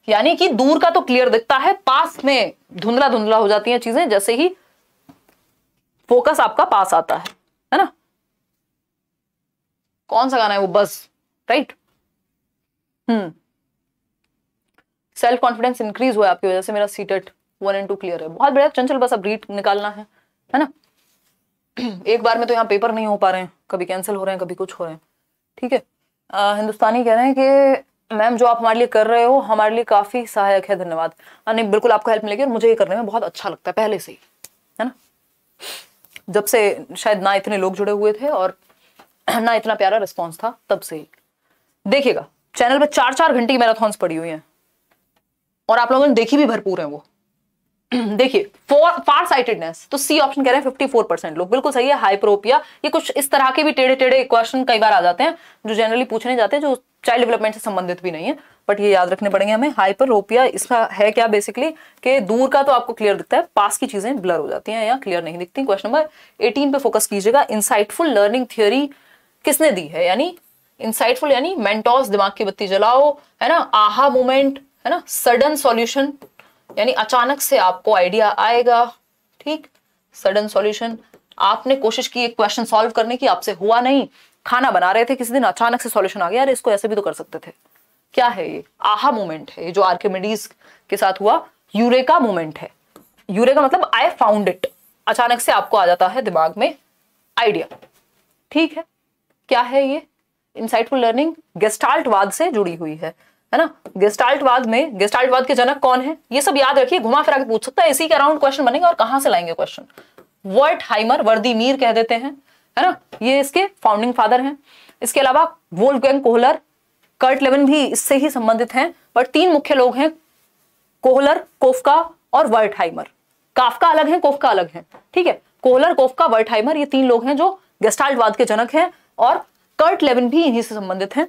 यानी कि दूर का तो क्लियर दिखता है, पास में धुंधला धुंधला हो जाती हैं चीजें जैसे ही फोकस आपका पास आता है ना। कौन सा गाना है वो, बस, राइट। सेल्फ कॉन्फिडेंस इंक्रीज हुआ आपकी वजह से, मेरा सीटेट 1 और 2 क्लियर है, बहुत बढ़िया। चंचल बस अब रीट निकालना है ना। एक बार में तो यहाँ पेपर नहीं हो पा रहे हैं, कभी कैंसिल हो रहे हैं, कभी कुछ हो रहे हैं, ठीक है। हिंदुस्तानी कह रहे हैं कि मैम जो आप हमारे लिए कर रहे हो हमारे लिए काफी सहायक है, धन्यवाद। नहीं, बिल्कुल आपको हेल्प मिलेगी और मुझे ये करने में बहुत अच्छा लगता है पहले से ही, है ना। जब से शायद ना इतने लोग जुड़े हुए थे और ना इतना प्यारा रिस्पॉन्स था, तब से ही। देखिएगा चैनल पे 4-4 घंटे की मैराथन्स पड़ी हुई हैं और आप लोगों ने देखी भी भरपूर है वो। देखिए फार साइटेडनेस, तो सी ऑप्शन कह रहे हैं 54% लोग, बिल्कुल सही है। हाइपरोपिया, ये कुछ इस तरह के भी टेढ़े टेढ़े क्वेश्चन कई बार आ जाते हैं जो जनरली पूछने जाते हैं, जो चाइल्ड डेवलपमेंट से संबंधित भी नहीं है, बट ये याद रखने पड़ेंगे हमें। हाइपरोपिया इसका है क्या बेसिकली, कि दूर का तो आपको क्लियर दिखता है, पास की चीजें ब्लर हो जाती हैं या क्लियर नहीं दिखती। क्वेश्चन नंबर 18 पे फोकस कीजिएगा। इंसाइटफुल लर्निंग थियोरी किसने दी है, यानी इंसाइटफुल यानी मेंटोस, दिमाग की बत्ती जलाओ, है ना, आहा मोमेंट, है ना, सडन सॉल्यूशन यानी अचानक से आपको आइडिया आएगा, ठीक, सडन सॉल्यूशन। आपने कोशिश की एक क्वेश्चन सॉल्व करने की, आपसे हुआ नहीं, खाना बना रहे थे किसी दिन, अचानक से सॉल्यूशन आ गया, यार इसको ऐसे भी तो कर सकते थे। क्या है ये, आहा मोमेंट है, ये जो आर्किमिडीज के साथ हुआ यूरेका मोमेंट है। यूरेका मतलब आई फाउंड इट, अचानक से आपको आ जाता है दिमाग में आइडिया, ठीक है। क्या है ये, इंसाइटफुल लर्निंग गेस्टाल्टवाद से जुड़ी हुई है ना। गेस्टाल्टवाद में, गेस्टाल्टवाद के जनक कौन है, ये सब याद रखिए, घुमा फिरा के पूछ सकता है, इसी के अराउंड क्वेश्चन बनेंगे। और कहां से लाएंगे क्वेश्चन, वर्टहाइमर, वर्दीमीर कह देते हैं, है ना, ये इसके फाउंडिंग फादर हैं। इसके अलावा वोल्फगैंग कोहलर, कर्ट लेविन भी इससे ही संबंधित हैं, बट 3 मुख्य लोग हैं, कोहलर, कोफका और वर्टहाइमर। काफका अलग है, कोफका अलग है, ठीक है। कोहलर, कोफका, वर्टहाइमर, ये 3 लोग हैं जो गेस्टाल्टवाद के जनक हैं, और कर्ट लेविन भी इन्हीं से संबंधित हैं।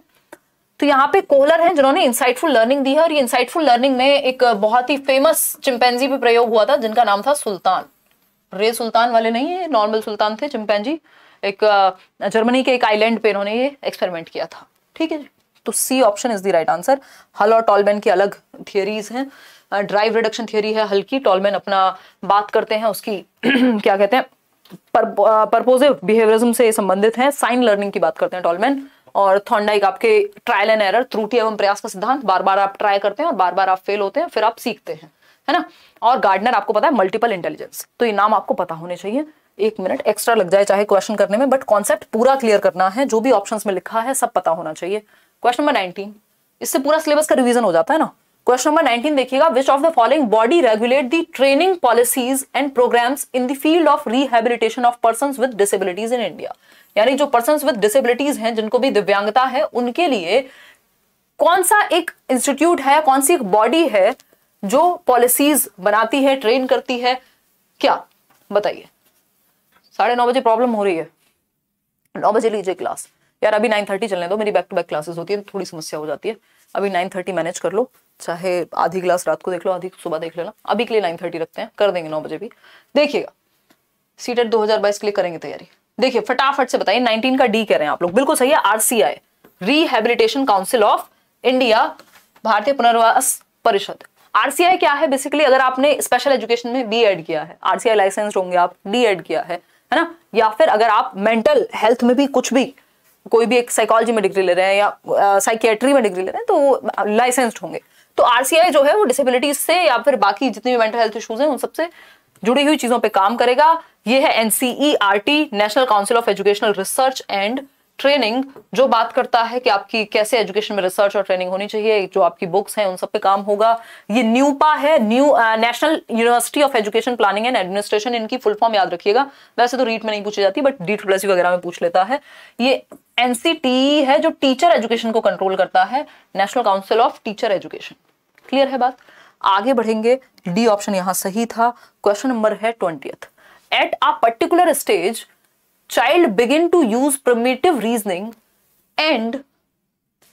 तो यहाँ पे कोहलर हैं जिन्होंने इंसाइटफुल लर्निंग दी है, और ये इंसाइटफुल लर्निंग में एक बहुत ही फेमस चिंपैंजी पे प्रयोग हुआ था जिनका नाम था सुल्तान। रे सुल्तान वाले नहीं है, नॉर्मल सुल्तान थे चिंपैंजी, एक जर्मनी के एक आइलैंड पे इन्होंने ये एक्सपेरिमेंट किया था, ठीक है जी। तो C option is the right answer. Hull और टॉलमैन की अलग थियरीज हैं, ड्राइव रिडक्शन थियरी है हल की, टॉलमैन अपना बात करते हैं उसकी क्या कहते हैं, परपोजिव बिहेवियरिज्म से संबंधित है, साइन लर्निंग की बात करते हैं टॉलमैन। और थॉर्नडाइक आपके ट्रायल एंड एरर, त्रुटि एवं प्रयास का सिद्धांत, बार बार आप ट्राई करते हैं और बार बार आप फेल होते हैं, फिर आप सीखते हैं, है ना। और गार्डनर आपको पता है मल्टीपल इंटेलिजेंस, तो ये नाम आपको पता होने चाहिए। 1 मिनट एक्स्ट्रा लग जाए चाहे क्वेश्चन करने में, बट कॉन्सेप्ट पूरा क्लियर करना है, जो भी ऑप्शंस में लिखा है सब पता होना चाहिए। क्वेश्चन नंबर 19, इससे पूरा सिलेबस का रिवीजन हो जाता है ना। क्वेश्चन नंबर 19 देखिएगा, which of the following body regulate the training policies and programs in the field of rehabilitation of persons with disabilities in India, यानी जो पर्सन्स विद डिसेबिलिटीज हैं, जिनको भी दिव्यांगता है, उनके लिए कौन सा एक इंस्टीट्यूट है, कौन सी एक बॉडी है जो पॉलिसीज बनाती है, ट्रेन करती है, क्या बताइए। 9:30 बजे प्रॉब्लम हो रही है, 9 बजे लीजिए क्लास, यार अभी 9:30 चलने दो, मेरी बैक टू बैक क्लासेस होती है, थोड़ी समस्या हो जाती है। अभी 9:30 मैनेज कर लो, चाहे आधी क्लास रात को देख लो, आधी सुबह देख लेना, अभी के लिए 9:30 रखते हैं, कर देंगे 9 बजे भी। देखिएगा सीटेट 2022 के लिए करेंगे तैयारी। देखिए फटाफट से बताइए, 19 का डी कह रहे हैं आप लोग, बिल्कुल सही है, RCI, rehabilitation council of India, भारतीय पुनर्वास परिषद। RCI क्या है बेसिकली, अगर आपने स्पेशल एजुकेशन में B.Ed किया है, RCI लाइसेंस होंगे आप, D.Ed किया है ना, या फिर अगर आप मेंटल हेल्थ में भी कुछ भी, कोई भी एक साइकोलॉजी में डिग्री ले रहे हैं या साइकियाट्री में डिग्री ले रहे हैं, तो लाइसेंस्ड होंगे। तो RCI जो है वो डिसेबिलिटीज से या फिर बाकी जितनी भी मेंटल हेल्थ इश्यूज हैं उन सबसे जुड़ी हुई चीजों पे काम करेगा। ये है NCERT, national council of educational research and training, जो बात करता है कि आपकी कैसे एजुकेशन में रिसर्च और ट्रेनिंग होनी चाहिए, जो आपकी बुक्स हैं उन सब पे काम होगा। ये न्यूपा है, national university of education planning and administration, इनकी फुल फॉर्म याद रखिएगा, वैसे तो रीट में नहीं पूछी जाती बट DSSC वगैरह में पूछ लेता है। ये NCTE है जो टीचर एजुकेशन को कंट्रोल करता है, national council of teacher education. Clear है बात, आगे बढ़ेंगे। डी ऑप्शन यहां सही था। क्वेश्चन नंबर है 20th, at a particular stage child begin to use primitive reasoning and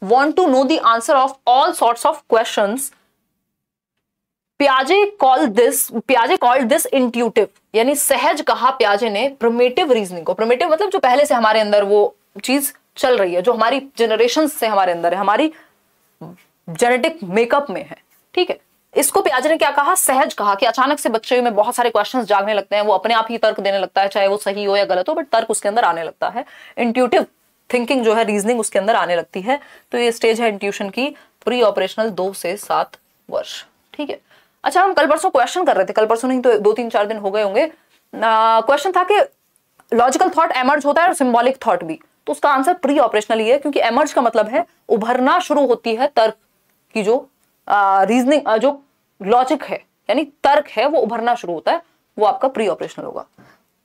want to know the answer of all sorts of questions. Piaget called this intuitive, यानी सहज कहा पियाजे ने प्रिमिटिव रीजनिंग को। Primitive मतलब जो पहले से हमारे अंदर वो चीज चल रही है, जो हमारी जनरेशन से हमारे अंदर है, हमारी जेनेटिक मेकअप में है, ठीक है। इसको पियाजे ने क्या कहा, सहज कहा, कि अचानक से बच्चे में बहुत सारे क्वेश्चंस जागने लगते हैं, वो अपने आप ही तर्क देने लगता है, चाहे वो सही हो या गलत हो, बट तर्क उसके अंदर आने लगता है। इंट्यूटिव थिंकिंग जो है, रीजनिंग उसके अंदर आने लगती है। तो ये स्टेज है इंट्यूशन की, प्री ऑपरेशनल 2 से 7 वर्ष, ठीक है। अच्छा, हम कल परसों क्वेश्चन कर रहे थे, कल परसों नहीं तो 2-3-4 दिन हो गए होंगे। क्वेश्चन था कि लॉजिकल थॉट एमर्ज होता है और सिंबॉलिक थॉट भी, तो उसका आंसर प्री ऑपरेशनल ही है, क्योंकि एमर्ज का मतलब है उभरना शुरू होती है तर्क की, जो रीजनिंग जो लॉजिक है यानी तर्क है वो उभरना शुरू होता है, वो आपका प्री ऑपरेशनल होगा।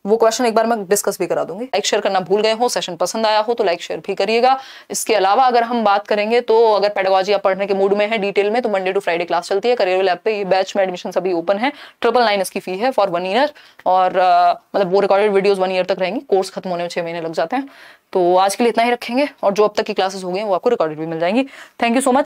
वो क्वेश्चन एक बार मैं डिस्कस भी करा दूंगी। लाइक शेयर करना भूल गए हो, सेशन पसंद आया हो तो लाइक शेयर भी करिएगा। इसके अलावा अगर हम बात करेंगे तो अगर पेडागोजी आप पढ़ने के मूड में है डिटेल में, तो मंडे टू फ्राइडे क्लास चलती है करियर लैब पे। ये बैच में एडमिशन सभी ओपन है। 999 इसकी फी है फॉर 1 ईयर, और मतलब वो रिकॉर्डेड वीडियोस 1 ईयर तक रहेंगी। कोर्स खत्म होने में 6 महीने लग जाते हैं। तो आज के लिए इतना ही रखेंगे, और जो अब तक की क्लासेस हो गई हैं वो आपको रिकॉर्डेड भी मिल जाएंगी। Thank you so much.